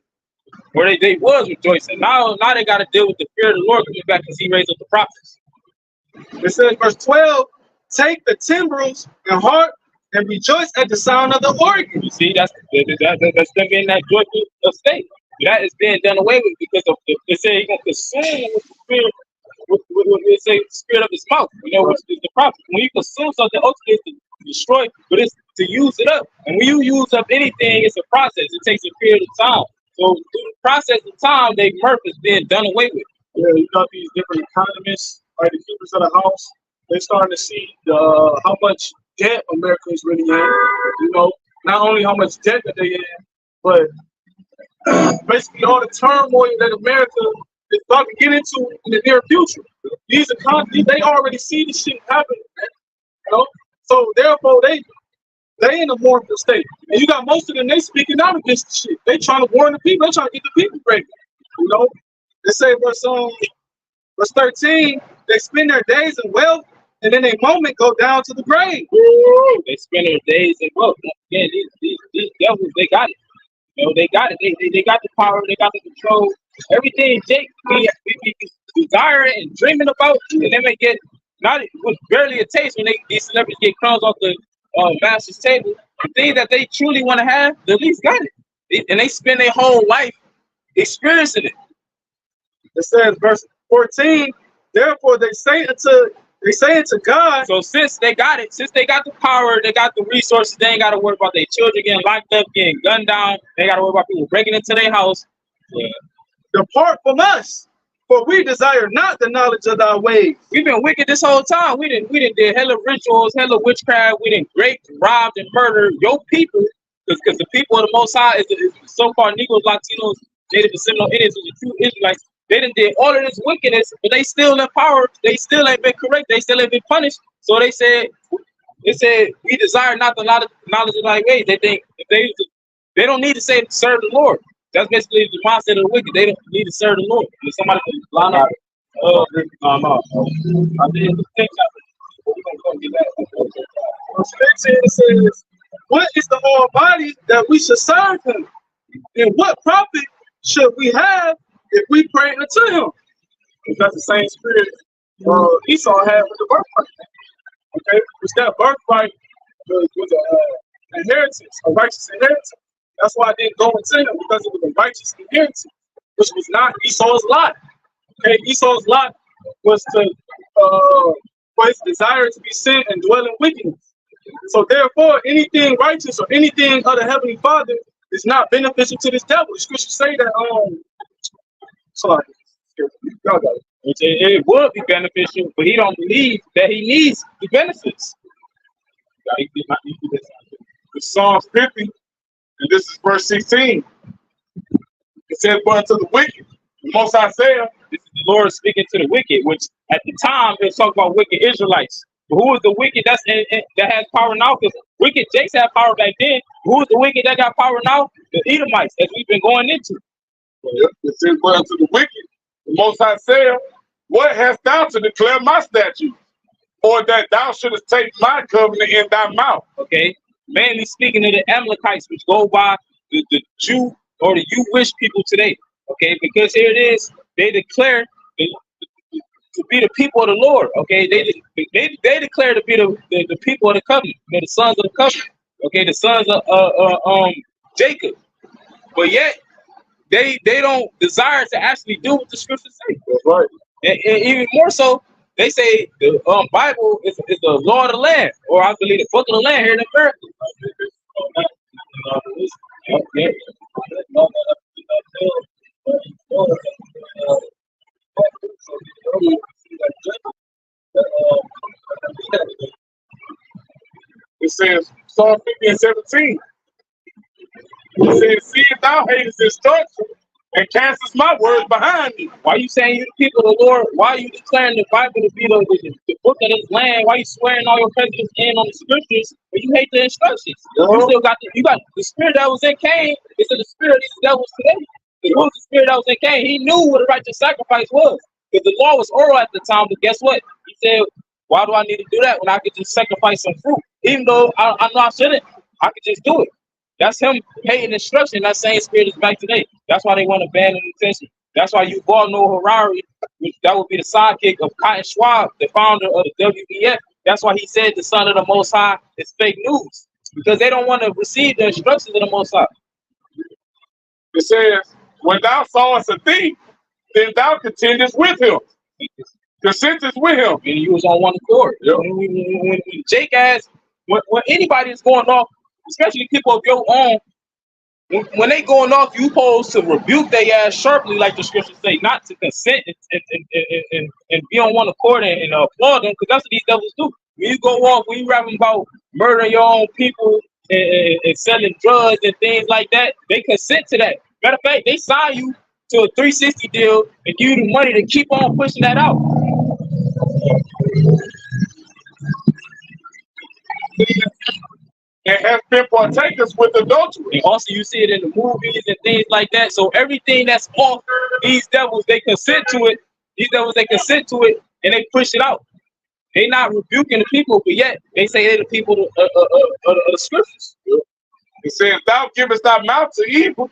Or they was rejoicing. Now they got to deal with the fear of the Lord coming back because he raised up the prophets. It says, verse 12, take the timbrels and harp and rejoice at the sound of the organ. You see, that's them in that joyful state. That is being done away with because of they say he's gonna consume with the spirit, with they say the spirit of his mouth, you know, which is the prophet. When you consume something, ultimately it's to destroy, but it's to use it up. And when you use up anything, it's a process. It takes a period of time. So through the process of time, their mirth is being done away with. Yeah, you got these different economists, right? The keepers of the house, they're starting to see how much debt America is really in. You know, not only how much debt that they in, but basically all the turmoil that America is about to get into in the near future. These economies, they already see this shit happening, man. You know, so therefore they in a mournful state. And you got most of them, they speaking out against the shit. They trying to warn the people, they trying to get the people ready. You know, they say verse 13, they spend their days in wealth, and then their moment go down to the grave. Woo! They spend their days in wealth. Yeah, these devils, they got it. You know, they got it. They got the power. They got the control. Everything Jake be desiring and dreaming about, and they may get not with barely a taste when these celebrities get crumbs off the master's table. The thing that they truly want to have, the least got it, and they spend their whole life experiencing it. It says, verse 14, therefore they say unto God. So since they got it, since they got the power, they got the resources, they ain't got to worry about their children getting locked up, getting gunned down. They got to worry about people breaking into their house. Yeah. Depart from us, for we desire not the knowledge of thy ways. We've been wicked this whole time. We didn't did hella rituals, hella witchcraft. We didn't raped, robbed, and murdered your people, because the people of the Most High is the so-called Negroes, Latinos, Native and Seminole Indians, the true Israelites. They done did all of this wickedness, but they still in power. They still ain't been correct. They still ain't been punished. So they said we desire not the knowledge of thy ways. They think if they don't need to say serve the Lord. That's basically the mindset of the wicked. They don't need to serve the Lord. If somebody can line up, I did the thing. We're gonna come get that. Verse 15 says, what is the Almighty that we should serve him? And what profit should we have if we pray unto him? That's the same spirit Esau had with the birthright. Okay, which that birthright was an inheritance, a righteous inheritance. That's why I didn't go into him, because it was a righteous inheritance, which was not Esau's lot. Okay, Esau's lot was to for his desire to be sin and dwell in wickedness. So therefore, anything righteous or anything of the Heavenly Father is not beneficial to this devil. The scriptures say that sorry, y'all got it. It would be beneficial, but he don't believe that he needs the benefits. It's Psalms 50, and this is verse 16. It says, but unto the wicked, the Most High said, this is the Lord speaking to the wicked, which at the time it was talking about wicked Israelites. But who is the wicked that has power now? Because wicked Jakes had power back then. Who is the wicked that got power now? The Edomites, as we've been going into. It says, but unto the wicked, the Most High said, what hast thou to declare my statutes? Or that thou shouldest take my covenant in thy mouth? Okay, mainly speaking to the Amalekites, which go by the Jew or the Jewish people today. Okay, because here it is, they declare to be the people of the Lord. Okay, they declare to be the people of the covenant, the sons of the covenant. Okay, the sons of Jacob. But yet they don't desire to actually do what the scriptures say. That's right. And even more so, they say the Bible is the law of the land, or I believe the book of the land here in America. It says, Psalm 50 and 17. It says, see if thou hatest instruction and castest my words behind me. Why are you saying you the people of the Lord? Why are you declaring the Bible to be the book of this land? Why are you swearing all your presidents in on the scriptures, but you hate the instructions? You still got the spirit that was in Cain. It's the spirit of these devils today. It was the spirit that was in Cain. He knew what a righteous sacrifice was. Because the law was oral at the time, but guess what? He said, why do I need to do that when I could just sacrifice some fruit? Even though I know I shouldn't, I could just do it. That's him hating instruction. That same spirit is back today. That's why they want to ban the New Testament. That's why you all know Harari, which that would be the sidekick of Cotton Schwab, the founder of the WBF. That's why he said the son of the Most High is fake news, because they don't want to receive the instructions of the Most High. It says, when thou sawest a thief, then thou contendest with him. Consentest with him. And you was on one accord. Yep. When Jake asked, when anybody is going off, especially people of your own, when they going off, you supposed to rebuke their ass sharply, like the scriptures say, not to consent and be on one accord and applaud them, because that's what these devils do. when you go off, when you rapping about murdering your own people and selling drugs and things like that, they consent to that. Matter of fact, they sign you to a 360 deal and give you the money to keep on pushing that out. And has been partakers with adultery. And also you see it in the movies and things like that. So everything that's off, these devils, they consent to it. These devils, they consent to it and they push it out. They not rebuking the people, but yet they say they're the people of the scriptures. It says, thou givest thy mouth to evil,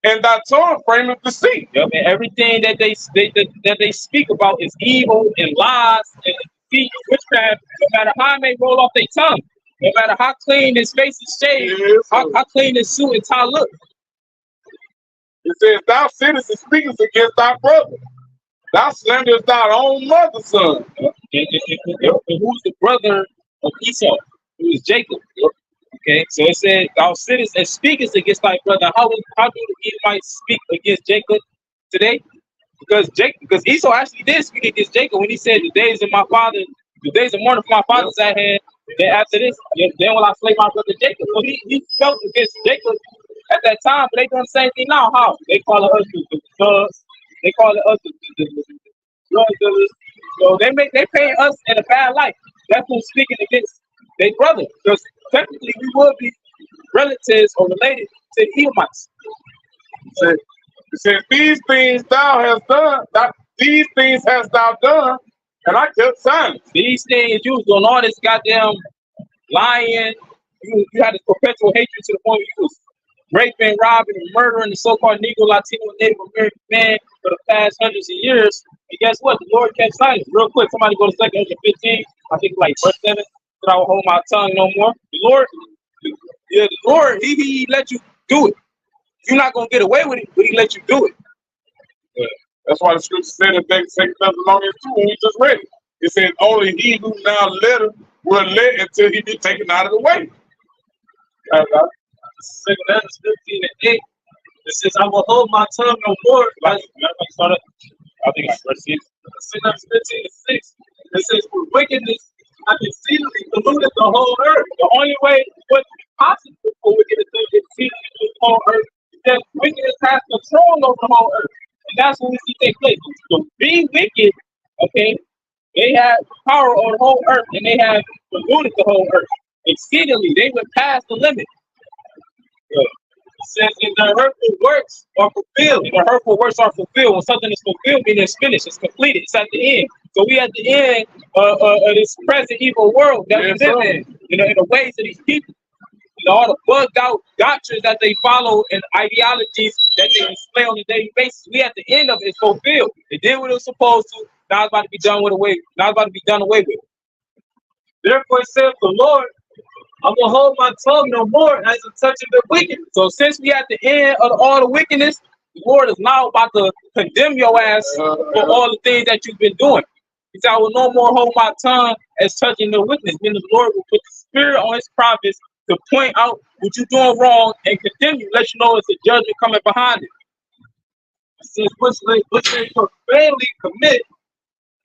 and thy tongue frameth deceit. Yep, and everything that they speak about is evil and lies and deceit, witchcraft. No matter how it may roll off their tongue, no matter how clean his face is shaved, how clean his suit and tie look. It says, thou sinnest and speakest against thy brother. Thou slanderest thy own mother's son. And who's the brother of Esau? Who is Jacob? Okay, so it said, thou sittest and speakest against thy brother. How do the Edomites speak against Jacob today? Because Esau actually did speak against Jacob when he said, the days of mourning for my fathers I had. Then after this, then will I slay my brother Jacob. So he felt against Jacob at that time, but they doing the same thing now. How? They call us the thugs. They call us the drug dealers. So they paint us in a bad light. That's who's speaking against their brother. Because technically we would be relatives or related to the Edomites. It says, these things thou hast done, these things hast thou done, and I kept silence. These things you was doing all this goddamn lying. You had this perpetual hatred to the point where you was raping, robbing, and murdering the so-called Negro, Latino, and Native American man for the past hundreds of years. And guess what? The Lord kept silence. Real quick, somebody go to 2 Ezra 15. I think like verse 7. That I will hold my tongue no more. The Lord, he let you do it. You're not gonna get away with it, but he let you do it. Yeah. That's why the scripture said in 2 Thessalonians 2 when we just read it. It says only he who now letteth will let until he be taken out of the way. 2 Ezra 15 and 8. It says, I will hold my tongue no more. I think it's verse 6. 2 Ezra 15 and 6. It says, for wickedness I exceedingly polluted the whole earth. The only way what's possible for wickedness to exceed the whole earth is that wickedness has control over the whole earth. And that's what we see take place. So being wicked, okay, they have power on the whole earth and they have polluted the whole earth. Exceedingly, they went past the limit. It says, and the hurtful works are fulfilled. And the hurtful works are fulfilled. When something is fulfilled, meaning it's finished, it's completed, it's at the end. So we at the end of this present evil world that we live in, in the ways of these people. All the bugged out doctrines that they follow and ideologies that they display on a daily basis. We at the end of it, it's fulfilled. It did what it was supposed to. Now it's about to be done away. Now it's about to be done away with. Therefore saith the Lord, I will hold my tongue no more as a touching the wicked. So since we at the end of all the wickedness, the Lord is now about to condemn your ass for all the things that you've been doing. He said, I will no more hold my tongue as touching the wickedness. Then the Lord will put the spirit on his prophets to point out what you're doing wrong and condemn you, let you know it's a judgment coming behind it. Since which they profanely commit,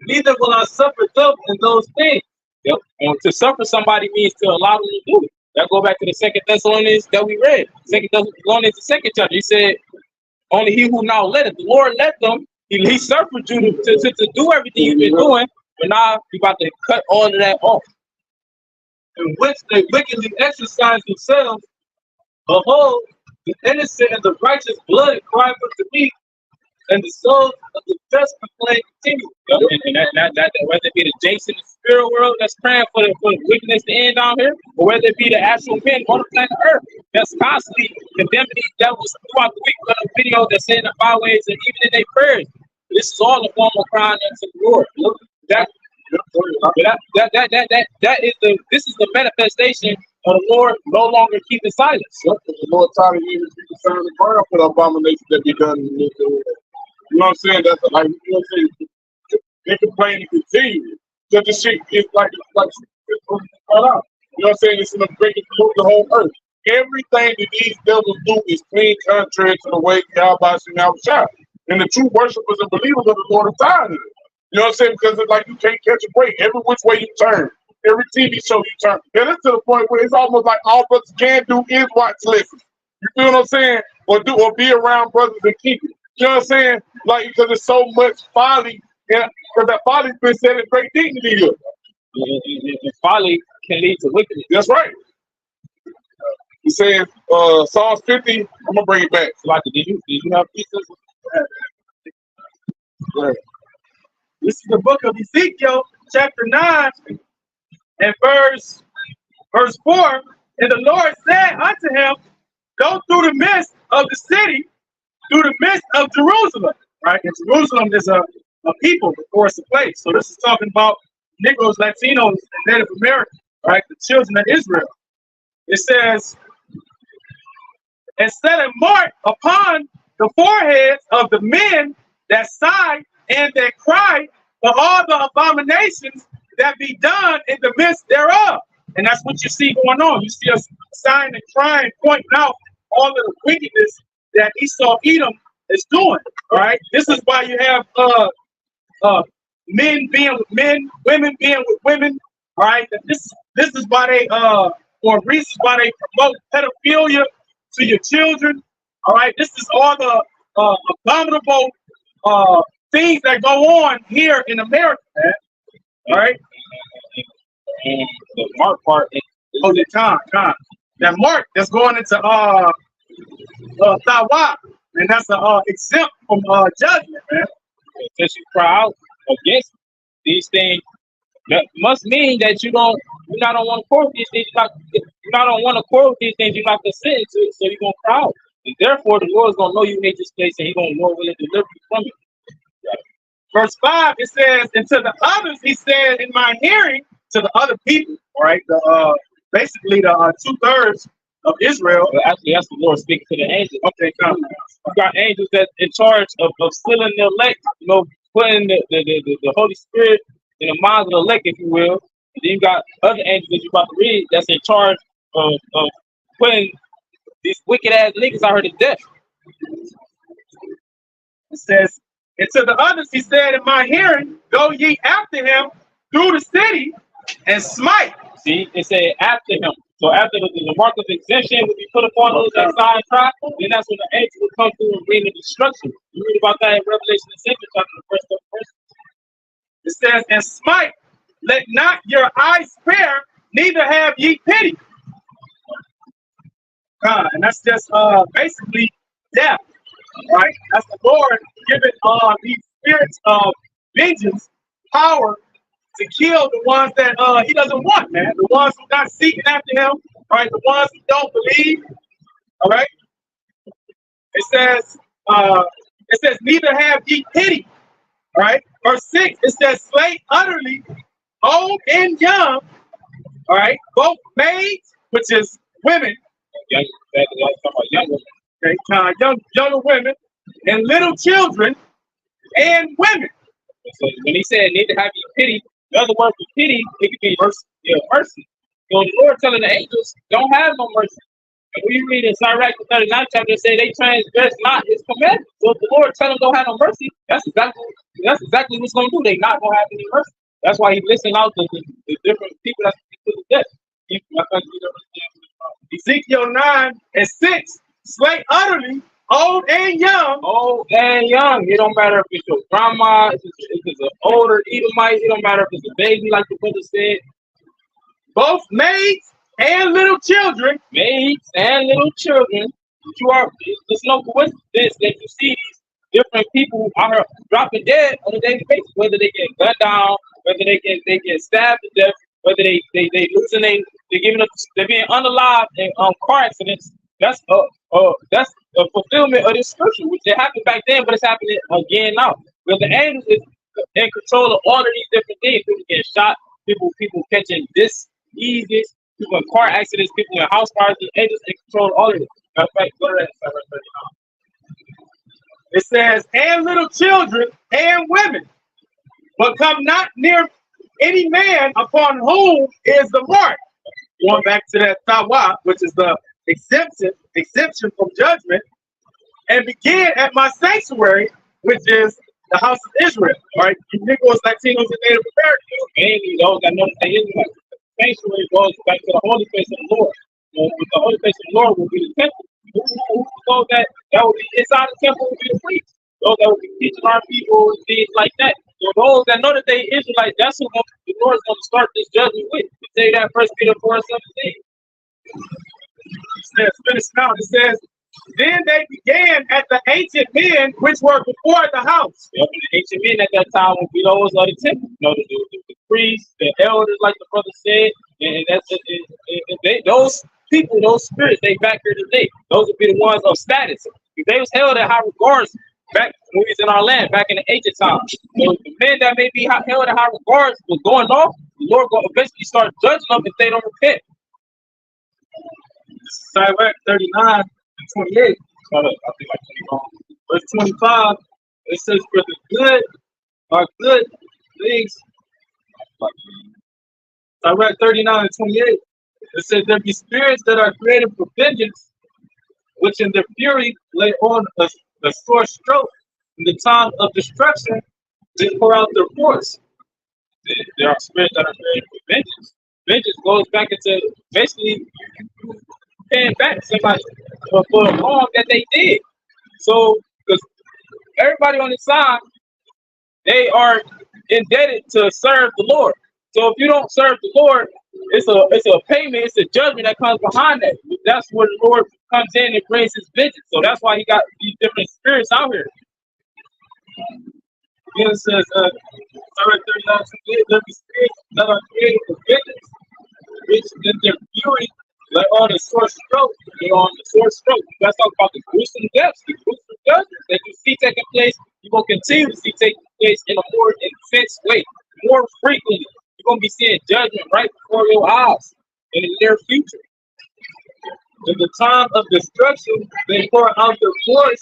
neither will I suffer them in those things. Yep. And to suffer somebody means to allow them to do it. That go back to the 2 Thessalonians that we read. 2 Thessalonians, the second chapter. He said, only he who now let it. The Lord let them. He suffered you to do everything you've been doing, but now he's about to cut all of that off. In which they wickedly exercise themselves, behold, the innocent and the righteous blood cry unto me, and the souls of the just complain continue. And that whether it be the Jason in the spirit world that's praying for the wickedness to end down here, or whether it be the actual men on the planet Earth that's constantly condemning these devils throughout the week with the videos that's in the byways and even in their prayers. This is all a form of crying unto the Lord. Look, this is the manifestation of the Lord no longer keeping silence. The Lord tired of hearing people sign the ground for the abominations that be done in this world. You know what I'm saying? That's like, you know what I'm saying? They complain and continue. Just the shit is like you know what I'm saying? It's gonna break and pollute the whole earth. Everything that these devils do is clean contrary to the way Yahawashi now shot. And the true worshipers and believers of the Lord are tired of it. You know what I'm saying? Because it's like you can't catch a break. Every which way you turn, every TV show you turn. And it's to the point where it's almost like all brothers can do is watch lessons. You feel what I'm saying? Or be around brothers and keep it. You know what I'm saying? Like, because there's so much folly, and because that folly's been said in great dignity here. And folly can lead to wickedness. That's right. He's saying Psalms 50, I'm gonna bring it back. Like, did you have pieces? This is the book of Ezekiel, chapter 9, and verse 4. And the Lord said unto him, go through the midst of the city, through the midst of Jerusalem. Right? And Jerusalem is a people before it's a place. So this is talking about Negroes, Latinos, and Native Americans, right? The children of Israel. It says, and set a mark upon the foreheads of the men that sigh and that cry for all the abominations that be done in the midst thereof. And that's what you see going on. You see us sighing and crying, pointing out all of the wickedness that Esau Edom is doing. All right. This is why you have men being with men, women being with women. All right. This is why they or reasons why they promote pedophilia to your children. All right. This is all the abominable things that go on here in America, man. All right. And the mark part is the time. That mark that's going into Tawa, and that's exempt from judgment, man. Since you cry out against these things, that must mean that you're not on one accord with these things. You're not on one accord with these things. You're not consenting to it, so you're gonna cry out. And therefore, the Lord's gonna know you hate this place, and He's gonna more willing to deliver you from it. Verse 5, it says, and to the others, He said, in my hearing, to the other people, all right, basically the 2/3 of Israel. But actually, that's the Lord speaking to the angels. Okay, come. You got angels that in charge of sealing the elect, putting the Holy Spirit in the minds of the elect, if you will. And then you got other angels that you're about to read that's in charge of putting these wicked ass niggas out here to death. It says, and to the others he said, in my hearing, go ye after him through the city and smite. See, it said after him. So after the mark of exemption will be put upon those that sigh and cry, then that's when the angel will come through and bring the destruction. You read about that in Revelation, the 2nd chapter, the first verse. It says, and smite, let not your eyes spare, neither have ye pity. And that's just basically death, right? That's the Lord giving these spirits of vengeance power to kill the ones that He doesn't want, man. The ones who not seeking after Him, right? The ones who don't believe, all right? It says, neither have ye pity, right? Verse 6, it says, slay utterly, old and young, all right? Both maids, which is women, younger women, and little children and women. So when He said, neither have ye pity, the other word for pity, it could be mercy. Yeah, mercy. So the Lord telling the angels, don't have no mercy. And when you read in Sirach, the 39th chapter, it say they transgress not His commandments. So if the Lord telling them don't have no mercy, that's exactly what's going to do. They not going to have any mercy. That's why He listing out the different people that's put to death. Ezekiel 9 and 6, slay utterly, old and young. Old and young. It don't matter if it's your grandma, if it's an older Edomite, it don't matter if it's a baby, like the brother said. Both maids and little children. Maids and little children. It's no coincidence that you see these different people out here dropping dead on a daily basis, whether they get gunned down, whether they get stabbed to death, whether they losing they're being unalive in car accidents. That's a fulfillment of this scripture, which it happened back then, but it's happening again now. But the angels is in control of all of these different things. People getting shot, people catching diseases, people in car accidents, people in house fires. The angels in control of all of it. Matter of fact, go to that verse 39. It says, and little children and women, but come not near any man upon whom is the mark. Going back to that Tawa, which is the exemption from judgment, and begin at my sanctuary, which is the house of Israel. All right, you Negroes, Latinos, and Native Americans. Mainly those that know that they Israelites. sanctuary goes back to the holy place of the Lord. You know, with the holy place of the Lord will be the temple. Who those that will be inside the temple will be the priests. Those that will be teaching our people and things like that. So those that know that they Israelites, that's who the Lord is going to start this judgment with. We say that 1 Peter 4:17. It says, finish now. It says, then they began at the ancient men which were before the house. Yep, and the ancient men at that time would be those of the temple. You know, the priests, the elders, like the brother said, and those people, those spirits, they back here today. Those would be the ones of status. They was held in high regards back when we was in our land, back in the ancient times. So the men that may be held in high regards was going off, the Lord will eventually start judging them if they don't repent. Sirach 39 and 28. I think like 20 Verse 25. It says, for the good are good things. Sirach 39 and 28. It says, there be spirits that are created for vengeance, which in their fury lay on a sore stroke. In the time of destruction, they pour out their force. There are spirits that are created for vengeance. Vengeance goes back into basically paying back somebody for the wrong that they did. So, because everybody on the side, they are indebted to serve the Lord. So if you don't serve the Lord, it's a payment, it's a judgment that comes behind that. That's where the Lord comes in and brings his vengeance. So that's why he got these different spirits out here. Again, it says, Sirach 39 and 28, there be spirits that are created for vengeance, which in their fury lay on a sore stroke. They're on the sore stroke. Let's talk about the gruesome deaths, the gruesome judgments that you see taking place. You're going to continue to see taking place in a more intense way, more frequently. You're going to be seeing judgment right before your eyes in the near future. In the time of destruction, they pour out their force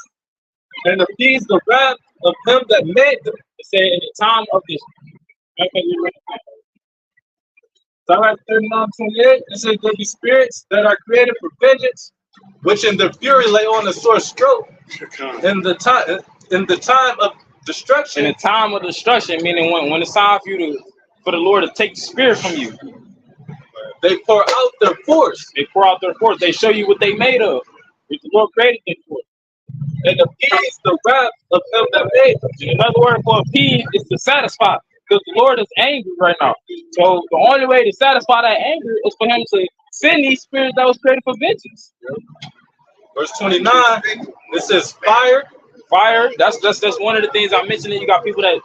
and appease the wrath of him that made them. It said in the time of this. Sirach 39:28, it says there be spirits that are created for vengeance, which in their fury lay on a sore stroke. In the time of destruction. In the time of destruction, meaning when it's time for the Lord to take the spirit from you. They pour out their force. They pour out their force. They show you what they made of, what the Lord created them for. And appease the wrath of him that made them. In other words, for appease is to satisfy. Because the Lord is angry right now. So the only way to satisfy that anger is for him to send these spirits that was created for vengeance. Verse 29, it says fire. Fire, that's one of the things I mentioned. You got people that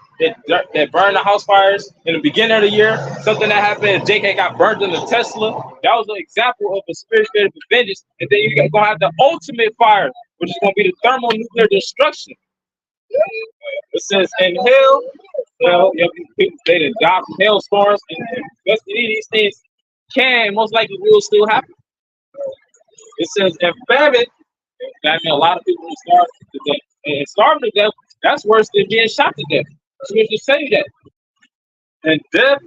burn the house fires in the beginning of the year. Something that happened, JK got burned in the Tesla. That was an example of a spirit created for vengeance. And then you're going to have the ultimate fire, which is going to be the thermonuclear destruction. It says, in hell, well, people say that die from hailstorms, and these things most likely will still happen. It says, in famine, that means a lot of people will starve to death. And starving to death, that's worse than being shot to death. Scripture say that. And death,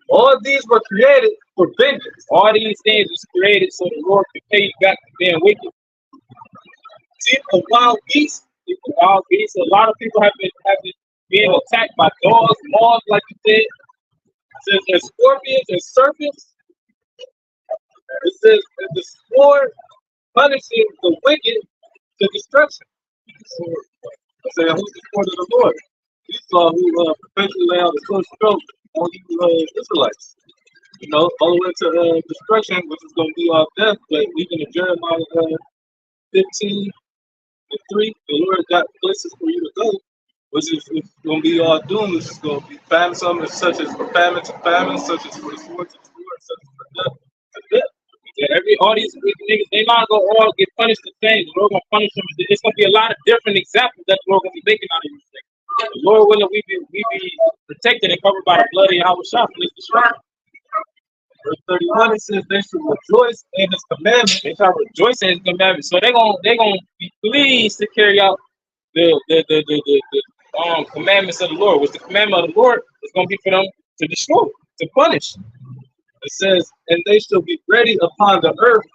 all these were created for vengeance. All these things was created so the Lord could pay you back for being wicked. Teeth of wild beasts. Wild beasts. A lot of people have been being attacked by dogs, moths, like you said. It says, and scorpions and serpents. It says, and the sword punishing the wicked to destruction. I say, who's the sword of the Lord? Esau, who perpetually lay out the sword stroke on you Israelites. You know, all the way to destruction, which is going to be our death. But even in Jeremiah 15:3, the Lord got places for you to go, which is going to be our doom. Which is going to be famine, something such as for famine to famine, such as for the sword to sword, such as for death to death. Yeah, all these wicked niggas, they not gonna all get punished the same. The Lord gonna punish them. It's gonna be a lot of different examples that the Lord gonna be making out of these things. The Lord willing, we be protected and covered by the blood of Yahawashi from this destruction. Verse 31, it says they should rejoice in his commandments. They shall rejoice in his commandments. So they're gonna be pleased to carry out the commandments of the Lord. Which the commandment of the Lord is gonna be for them to destroy, to punish. It says, and they shall be ready upon the earth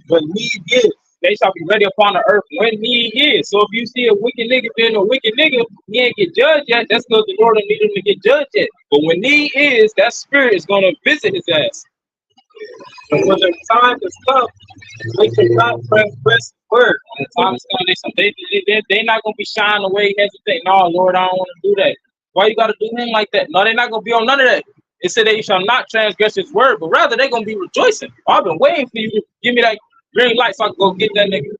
when need is. They shall be ready upon the earth when need is. So if you see a wicked nigga being a wicked nigga, he ain't get judged yet. That's because the Lord don't need him to get judged yet. But when need is, that spirit is going to visit his ass. But when the time is come, they cannot transgress his word. When the time is coming, they not gonna be shying away, hesitating. No, Lord, I don't want to do that. Why you gotta do him like that? No, they're not gonna be on none of that. It said they shall not transgress his word, but rather they're gonna be rejoicing. I've been waiting for you to give me that green light so I can go get that nigga.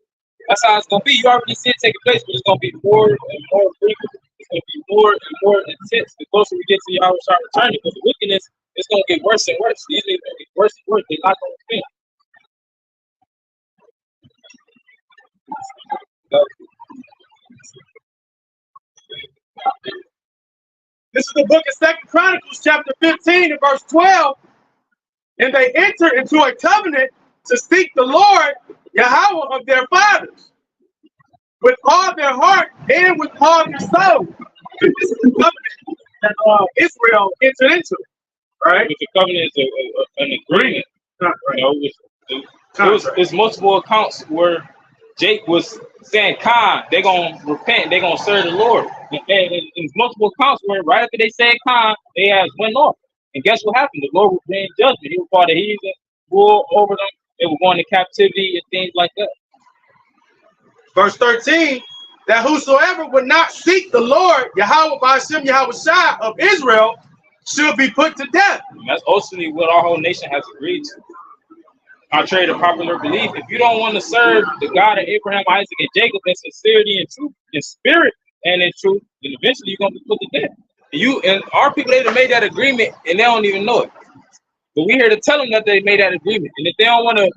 That's how it's gonna be. You already see it taking place, but it's gonna be more and more frequent. It's gonna be more and more intense the closer we get to Yahawashi returning. Because the wickedness is gonna get worse and worse. These things gonna get worse and worse. They're not gonna fit. This is the book of 2 Chronicles, chapter 15 and verse 12. And they enter into a covenant to seek the Lord, Yahawah, of their fathers, with all their heart and with all their soul. This is the covenant that Israel entered into, right? But the covenant is an agreement. Right. You know, it's multiple accounts where Jake was saying, Khan, they're going to repent, they're going to serve the Lord. And it's multiple accounts where right after they said Khan, they has went off. And guess what happened? The Lord was bringing judgment. He was part of the heathen, rule over them. They were going to captivity and things like that. Verse 13, that whosoever would not seek the Lord, Yahawah, bahasham, Yahawashi of Israel, should be put to death. And that's ultimately what our whole nation has agreed to. Contrary to popular belief, if you don't want to serve the God of Abraham, Isaac, and Jacob in sincerity and truth, in spirit and in truth, then eventually you're going to be put to death. And our people, they made that agreement and they don't even know it. But we're here to tell them that they made that agreement. And if they don't want to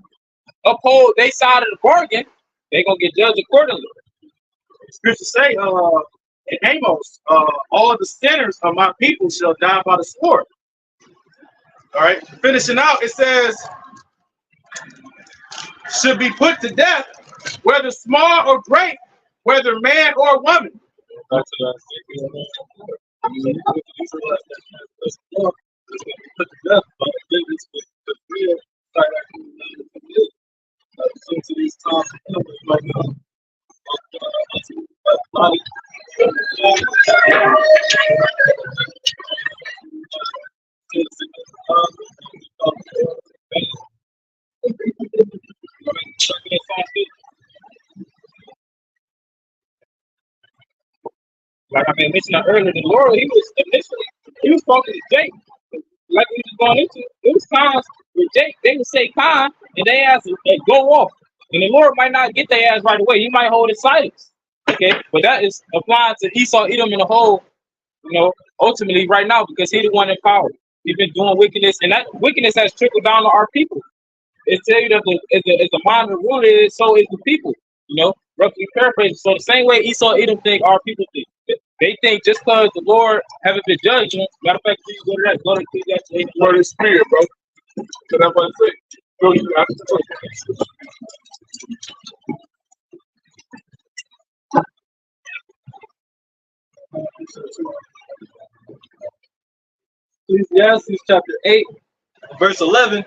uphold their side of the bargain, they're going to get judged accordingly. Scripture say in Amos, all of the sinners of my people shall die by the sword. All right, finishing out, it says, should be put to death, whether small or great, whether man or woman. Like I mentioned earlier, the Lord, he was talking to Jake. Like we was going into, it was times where Jake, they would say Khan, and they ask to go off. And the Lord might not get their ass right away. He might hold his silence. Okay, but that is applying to Esau, Edom, in the whole, you know, ultimately right now, because he's the one in power. He's been doing wickedness, and that wickedness has trickled down to our people. It tells you that as the mind of the ruler is, so is the people. You know, roughly paraphrasing. So the same way Esau, Edom think, our people think. They think just because the Lord haven't been judged, matter of fact, please go to that, go to Ecclesiastes. Word is spirit, bro. So that's what I say. Go you after the Ecclesiastes chapter 8, verse 11.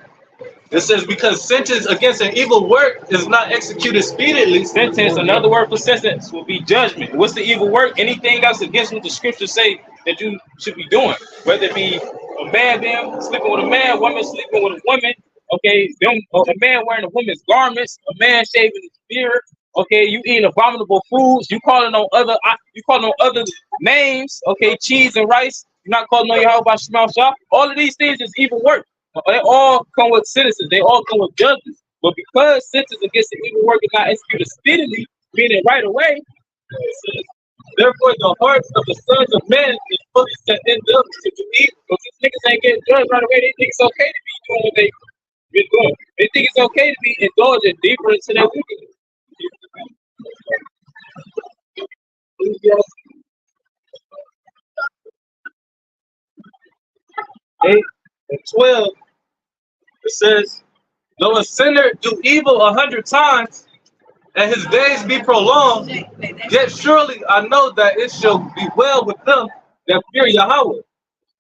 It says, because sentence against an evil work is not executed speedily. Sentence, another word for sentence, will be judgment. What's the evil work? Anything that's against what the scriptures say that you should be doing. Whether it be a man sleeping with a man, woman sleeping with a woman, okay, a man wearing a woman's garments, a man shaving his beard, okay, you eating abominable foods, you calling on other names, okay, cheese and rice, you're not calling on Yahawashi. All of these things is evil work. They all come with sentences. They all come with judgments. But because sentence against the evil work is not executed speedily, meaning right away, therefore the hearts of the sons of men is fully set in them to do evil. Because these niggas ain't getting judged right away. They think it's okay to be doing what they've been doing. They think it's okay to be indulging deeper into their wickedness. 8 and 12, it says, though a sinner do evil 100 times, and his days be prolonged, yet surely I know that it shall be well with them that fear Yahawah,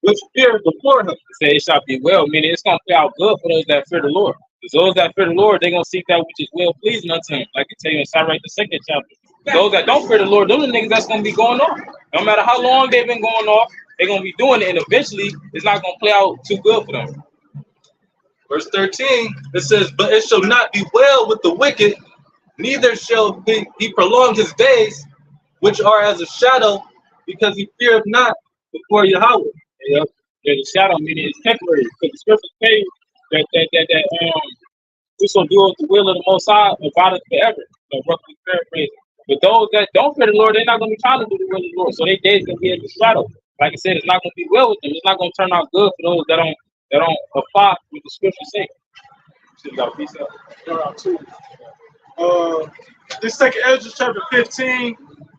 which fear before him. Say it shall be well, meaning it's gonna play out good for those that fear the Lord. Because those that fear the Lord, they're gonna seek that which is well pleasing unto him. Like I tell you in Sirach, the 2nd chapter. Those that don't fear the Lord, those are the niggas that's gonna be going off. No matter how long they've been going off, they're gonna be doing it, and eventually it's not gonna play out too good for them. Verse 13, it says, "But it shall not be well with the wicked, neither shall he prolong his days, which are as a shadow, because he feareth not before Yahweh." Yep. There's a shadow, meaning it's temporary. Because the scripture says that whoso doeth the will of the Most High abideth forever. So roughly paraphrasing. But those that don't fear the Lord, they're not going to be trying to do the will of the Lord. So their days going to be in the shadow. Like I said, it's not going to be well with them. It's not going to turn out good for those that don't apply what the scripture say. Still got a piece up. Two. This second Ezra chapter 15,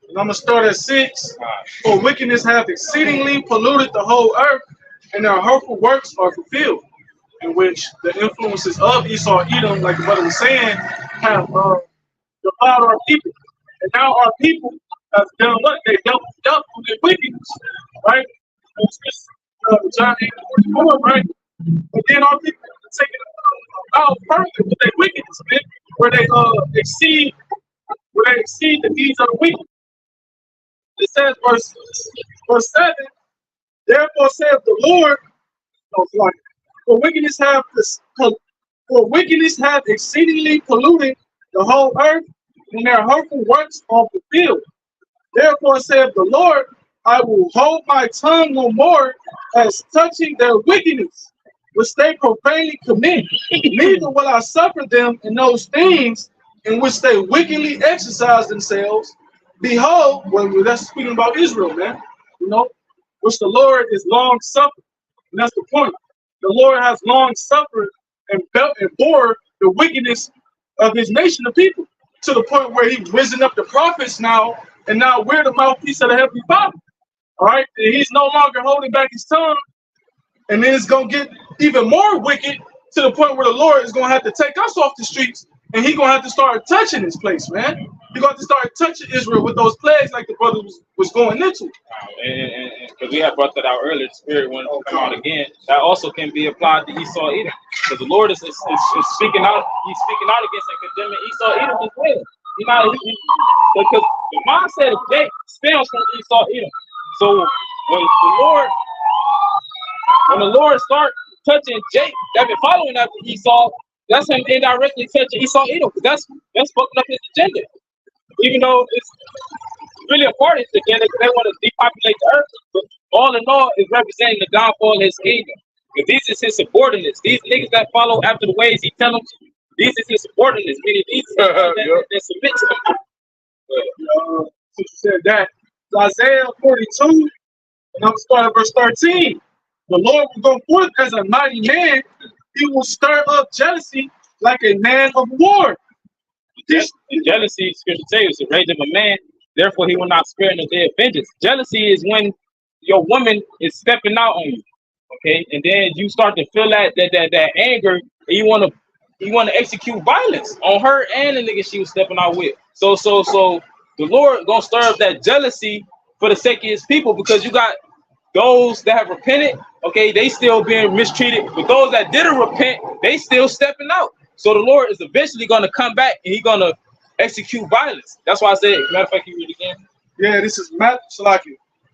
and I'm gonna start at 6. For wickedness hath exceedingly polluted the whole earth, and their hurtful works are fulfilled. In which the influences of Esau, Edom, like the brother was saying, have defiled our people. And now our people have done what? They doubled up on their wickedness, right? It's just John 8:44, right? But then our people have taken it out further with their wickedness, man, where they exceed the deeds of the wicked. It says, verse 7, therefore saith the Lord, for wickedness hath exceedingly polluted the whole earth, and their hurtful works are fulfilled. Therefore saith the Lord, I will hold my tongue no more as touching their wickedness, which they profanely commit. Neither will I suffer them in those things in which they wickedly exercise themselves. Behold, well, that's speaking about Israel, man. You know, which the Lord is long suffering. And that's the point. The Lord has long suffered and bore the wickedness of his nation of people, to the point where he's risen up the prophets now, and now we're the mouthpiece of the Heavenly Father. All right, and he's no longer holding back his tongue, and then it's gonna get even more wicked to the point where the Lord is gonna have to take us off the streets, and he's gonna have to start touching this place, man. He's gonna have to start touching Israel with those plagues like the brother was going into. And because we had brought that out earlier, the spirit when it come out again, that also can be applied to Esau Edom. Because the Lord is speaking out, he's speaking out against and condemning Esau Edom as well. You know, because the mindset of Jake stems from Esau Edom. So when the Lord start touching Jake that been following after Esau, that's him indirectly touching Esau Edom. That's fucking up his agenda. Even though it's really a part of his agenda because they want to depopulate the earth, but all in all is representing the downfall of his kingdom. Because these is his subordinates. These niggas that follow after the ways he tell them to. These is his subordinates, meaning these that submit to him. Since you said that, Isaiah 42, and I'm starting at verse 13. The Lord will go forth as a mighty man. He will stir up jealousy like a man of war. The jealousy, scripture tells you, is the rage of a man. Therefore, he will not spare in the day of vengeance. Jealousy is when your woman is stepping out on you, okay, and then you start to feel that anger, and you want to execute violence on her and the nigga she was stepping out with. So the Lord gonna stir up that jealousy for the sake of his people, because you got those that have repented, okay, they still being mistreated, but those that didn't repent, they still stepping out. So the Lord is eventually gonna come back and he's gonna execute violence. That's why I said, matter of fact, you read it again. Yeah, this is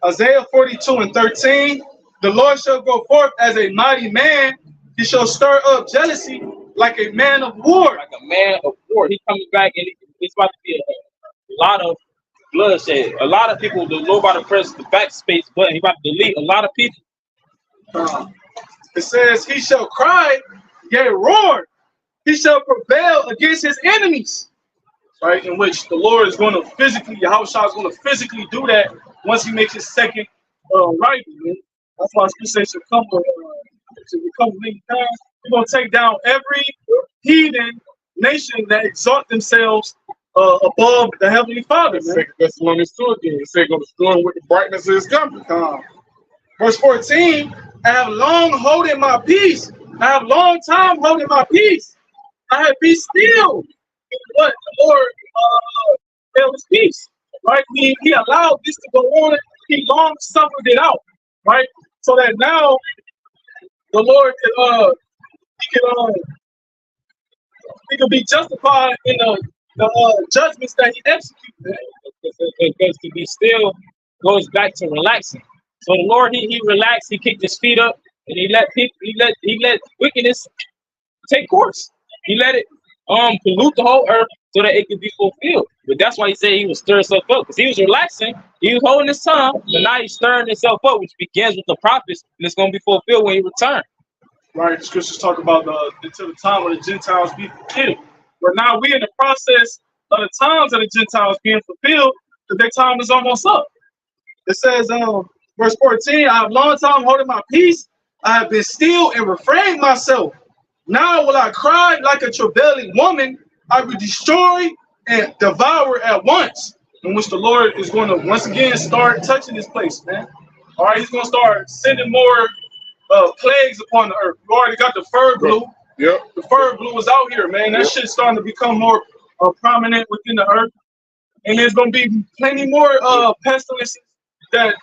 Isaiah 42 and 13. The Lord shall go forth as a mighty man. He shall stir up jealousy like a man of war. Like a man of war. He's coming back, and it's about to be a lot of bloodshed. A lot of people, the Lord about to press the backspace button. He's about to delete a lot of people. It says, he shall cry, yea, roar. He shall prevail against his enemies. Right, in which the Lord is going to physically, Yahawashi is going to physically do that once he makes his second right. That's why Scripture should come many times. He's going to take down every heathen nation that exalt themselves above the Heavenly Father. That's one is two again. He said, "Going to storm with the brightness of his coming." Verse 14: I have long holding my peace. I have long time holding my peace. I have be still. But the Lord held his peace, right? He allowed this to go on. He long suffered it out, right? So that now the Lord can be justified in the judgments that he executed. Because to be still goes back to relaxing. So the Lord, he relaxed. He kicked his feet up, and he let wickedness take course. He let it pollute the whole earth so that it could be fulfilled. But that's why he said he would stir himself up, because he was relaxing, he was holding his tongue, but now he's stirring himself up, which begins with the prophets, and it's going to be fulfilled when he returns. Right, the scriptures talk about until the time of the Gentiles be fulfilled. But now we in the process of the times of the Gentiles being fulfilled, because their time is almost up. It says, verse 14, I have long time holding my peace. I have been still and refrained myself. Now will I cry like a travailing woman. I will destroy and devour at once. In which the Lord is going to once again start touching this place, man. All right, he's going to start sending more plagues upon the earth. You already got the fur blue. Yep. The fur blue is out here, man. That shit's starting to become more prominent within the earth. And there's going to be plenty more pestilences that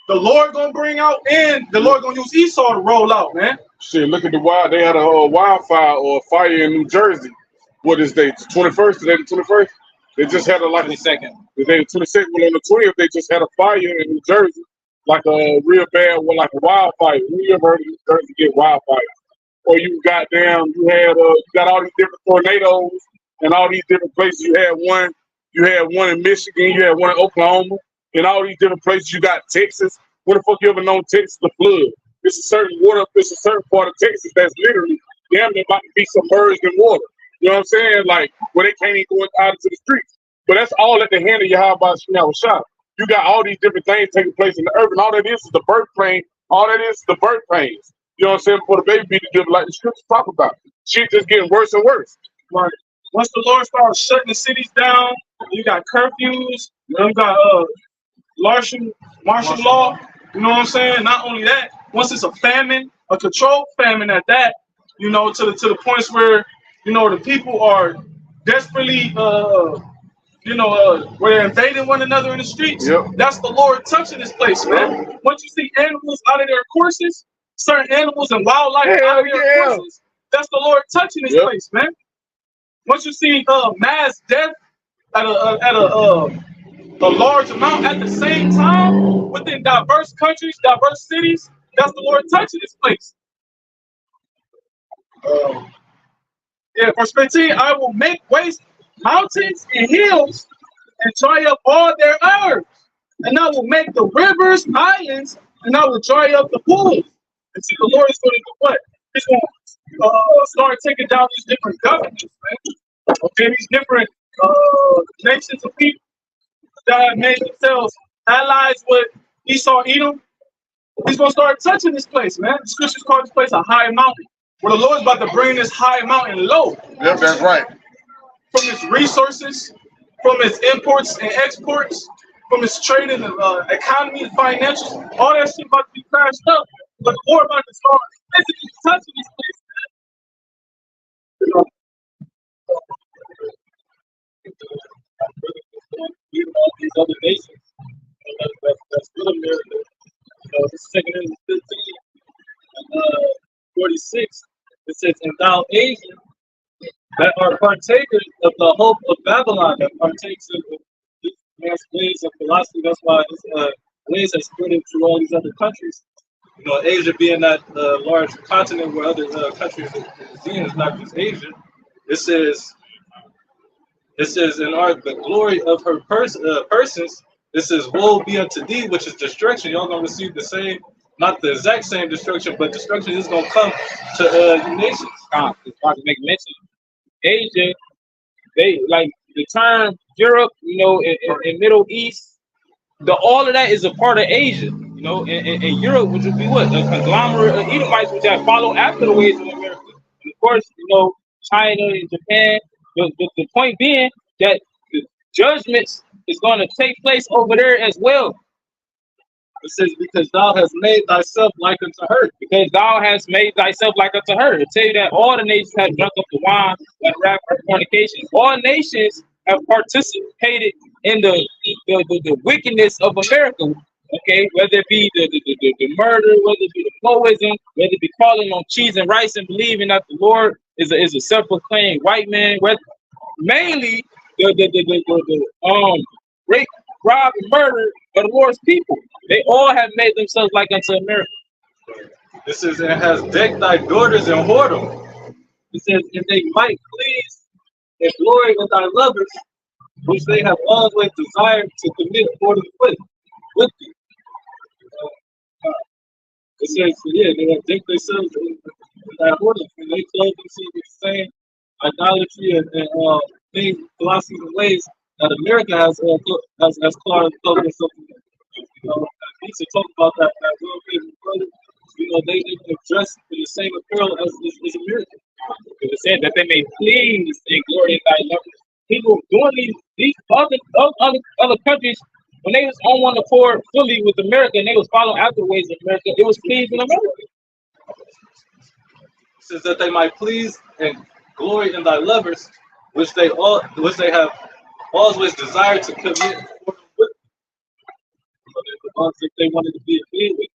the Lord going to bring out, and the Lord going to use Esau to roll out, man. Shit, look at the wild. They had a wildfire or a fire in New Jersey. What is they? 21st? Today the 21st? They just had a like 22nd. Today the 22nd. Well, on the 20th, they just had a fire in New Jersey, like a real bad one, like a wildfire. Who you ever heard of New Jersey get wildfire? Or you got you got all these different tornadoes and all these different places. You had one in Michigan. You had one in Oklahoma. In all these different places, you got Texas. What the fuck you ever known Texas to flood? It's a certain part of Texas that's literally damn near about to be submerged in water. You know what I'm saying? Like, where they can't even go out into the streets. But that's all at the hand of Yahawashi. You got all these different things taking place in the earth, and all that is the birth pain. All that is the birth pains. You know what I'm saying? For the baby be delivered, like the scriptures talk about. Shit just getting worse and worse. Right. Once the Lord starts shutting the cities down, you got curfews, you got martial law. You know what I'm saying? Not only that, once it's a famine, a controlled famine at that, you know, to the points where, you know, the people are desperately, where they're invading one another in the streets. Yep. That's the Lord touching this place, man. Once you see animals out of their courses, certain animals and wildlife out of their courses, that's the Lord touching this place, man. Once you see mass death at a large amount at the same time within diverse countries, diverse cities, that's the Lord touching this place. Verse 15, I will make waste mountains and hills and dry up all their herbs. And I will make the rivers islands, and I will dry up the pools. And see, the Lord is going to do what? He's going to start taking down these different governments, man. Okay, these different nations of people that have made themselves allies with Esau, Edom. He's going to start touching this place, man. The scriptures call this place a high mountain. Where the Lord's about to bring this high mountain low. Yep, that's right. From its resources, from its imports and exports, from its trading and economy and financials, all that shit about to be crashed up. But the Lord about to start physically touching this place, man. All these other nations that's good America. This is 2 Corinthians 15 and 46. It says, and thou Asia, that are partakers of the hope of Babylon, that partakes of the man's ways of philosophy. That's why his ways are spread into all these other countries. You know, Asia being that large continent where other countries are in, is not just Asia. It says, in the glory of her persons, it says, woe be unto thee, which is destruction. Y'all gonna receive the same, not the exact same destruction, but destruction is gonna come to you nations. It's about to make mention. Asia, they like the term Europe, you know, in Middle East, all of that is a part of Asia, you know, and Europe, which would be what? A conglomerate of Edomites, which have followed after the ways of America. And of course, you know, China and Japan. The point being that the judgments is going to take place over there as well. It says, because thou hast made thyself like unto her. Because thou hast made thyself like unto her. It tell you that all the nations have drunk up the wine and wrath of fornication. All nations have participated in the wickedness of America. Okay, whether it be the murder, whether it be the poism, whether it be calling on cheese and rice and believing that the Lord is a self-proclaimed white man. Mainly the rape, rob, and murder of the Lord's people. They all have made themselves like unto America. This is, it has decked thy daughters in whoredom. It says, "And they might please and glory in thy lovers, which they have always desired to commit according with thee." It says, yeah, they have decked themselves in that order, and they clothe themselves with the same idolatry and things, philosophies and ways that America has clothed itself in. I need to talk about that real bit, brother. They dress in the same apparel as America. Because it said that they may please and glory in thy lovers. People doing these other countries, when they was on one accord fully with America and they was following after the ways of America, it was pleasing America. It says that they might please and glory in thy lovers, which they have always desired to commit according with thee. So they're the ones that they wanted to be a bed with,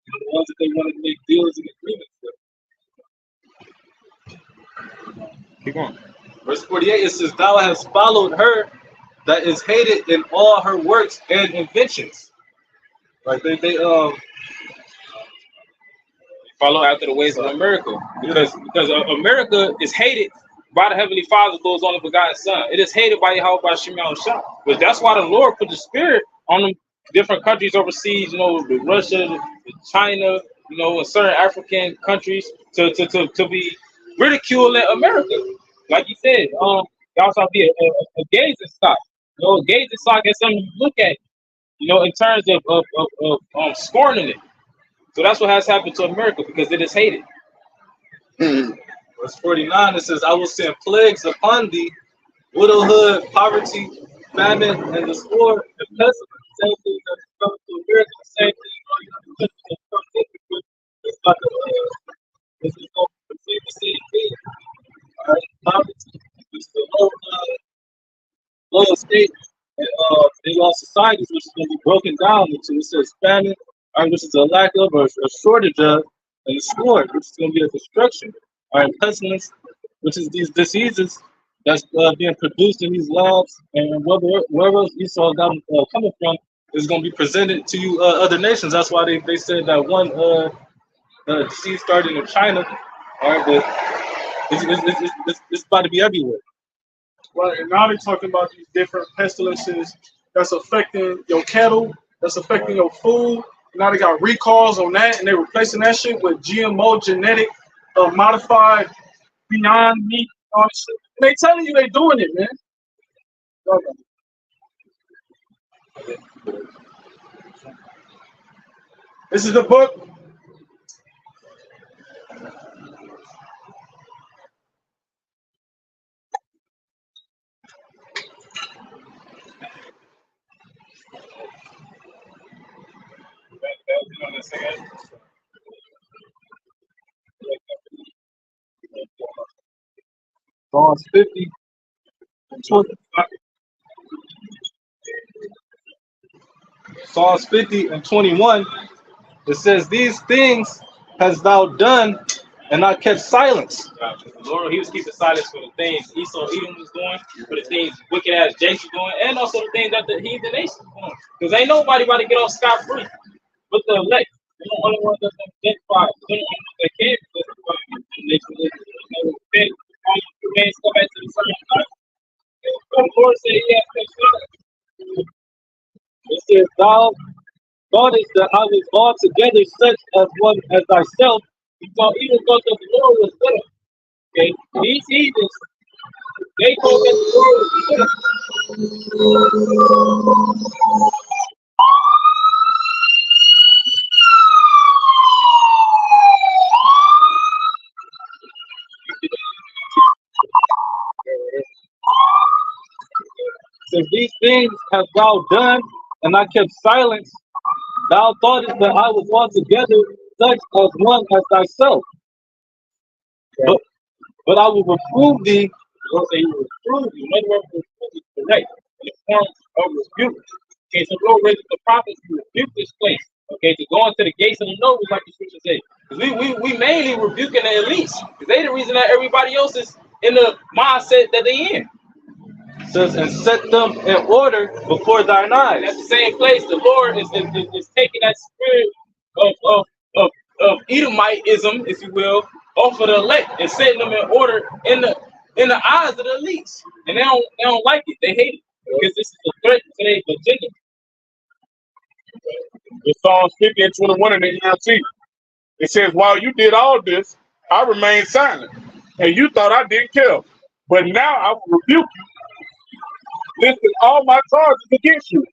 the ones that they wanted to make deals and agreements with. Keep going. Verse 48, it says, "Thou hast followed her that is hated in all her works and inventions." Right? They Follow after the ways of America. Because America is hated by the Heavenly Father, Lord's only begotten Son. It is hated by Yahawashi. But that's why the Lord put the Spirit on them different countries overseas, the Russia, the China, and certain African countries to be ridiculing America. Like you said, it also be a gazing stock. A gazing stock is something you look at, in terms of scorning it. So that's what has happened to America because it is hated. Verse 49, it says, "I will send plagues upon thee, widowhood, poverty, famine, and the sword, and pestilence." Same thing that's coming to America, the same thing. It's like this is going to be the same thing. All right, poverty, which is the low state, and they lost societies, which is going to be broken down into. It says famine, which is a lack of or a shortage of, and the sword, which is going to be a destruction. All right, pestilence, which is these diseases that's being produced in these labs, and wherever else Esau got coming from is going to be presented to you other nations. That's why they said that one disease started in China. All right, but it's about to be everywhere. Right, and now they're talking about these different pestilences that's affecting your cattle, that's affecting your food. Now they got recalls on that, and they're replacing that shit with GMO, genetic, modified, beyond meat, all this shit. And they telling you they doing it, man. This is the book. Psalms 50 and 20. Psalms 50 and 21. It says, "These things hast thou done, and not kept silence." The Lord, he was keeping silence for the things Esau Edom was doing, for the things wicked ass Jason doing, and also the things that the heathen nations doing. Because ain't nobody about to get off scot free. But the elect, they're the only ones that's identified. They're the only ones that can be justified. They go back to the same life. The Lord said he has kept silence. It says, "Thou thoughtest that I was altogether such as one as thyself." So even though the Lord was with him, okay, these heathens, they told that the Lord was with them. Since these things have thou done, and I kept silence, thou thoughtest that I was altogether such as one as thyself. But I will reprove thee. Lord say he will reprove you. Another word for reprove is correct. In the form of rebuke. Okay, so Lord raises the prophets to rebuke this place. Okay, to go into the gates of the nobles, like the scripture say. Because we mainly rebuking the elites. Because they the reason that everybody else is in the mindset that they in. It says, "And set them in order before thine eyes." And at the same place, the Lord is taking that spirit of Edomitism, if you will, off of the elect and setting them in order in the eyes of the elites. And they don't like it. They hate it because this is a threat to their agenda. In Psalms 50 and 21 in the ELT, it says, while you did all this, I remained silent, and you thought I didn't care. But now I will rebuke you. Listen, all my charges against you.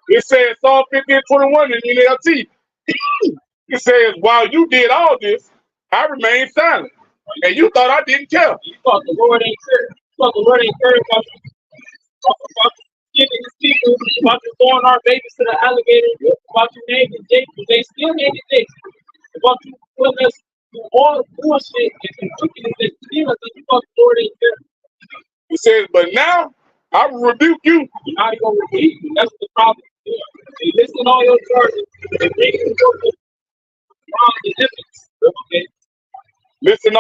It says Psalm 50 and 21 in the ELT. It says, while you did all this, I remained silent, and you thought I didn't care. You thought the Lord ain't care. You thought the Lord ain't care about giving his people, about you throwing our babies to the alligator, about you naming Jacob. They still named Jacob. About you putting us through all the bullshit and wickedness that steal us, and you thought the Lord ain't care. It says, but now I will rebuke you. Now he's gonna rebuke you. That's the problem. They listen all your charges and bring you to the difference. Okay. Listen,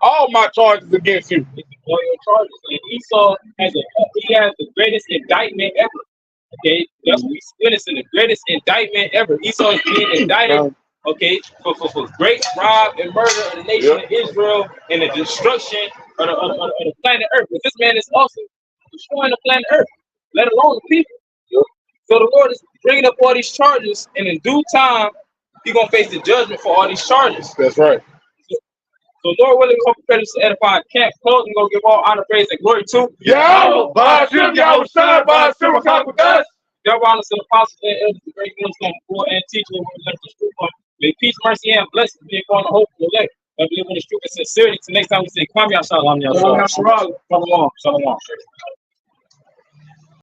all my charges against you. All your charges. And Esau has the greatest indictment ever. Okay, that's what he's witnessing, the greatest indictment ever. Esau is being indicted, okay, for great rob and murder of the nation of Israel and the destruction of the planet Earth. But this man is also destroying the planet Earth, let alone the people. So the Lord is bringing up all these charges, and in due time, he's gonna face the judgment for all these charges. That's right. So Lord willing, come prepare to edify a camp. Close and go give all honor, praise, and glory to Yahawashi, Yahawashi, Yahawashi. Your honors to the apostles and elders, the great millstone, poor and teachers, who left the truth on. May peace, mercy, and blessings be upon the hope of the elect. That believe in the truth and sincerity. Till next time we say, Kwame Shalom, Shalom. Shalom. Shalom.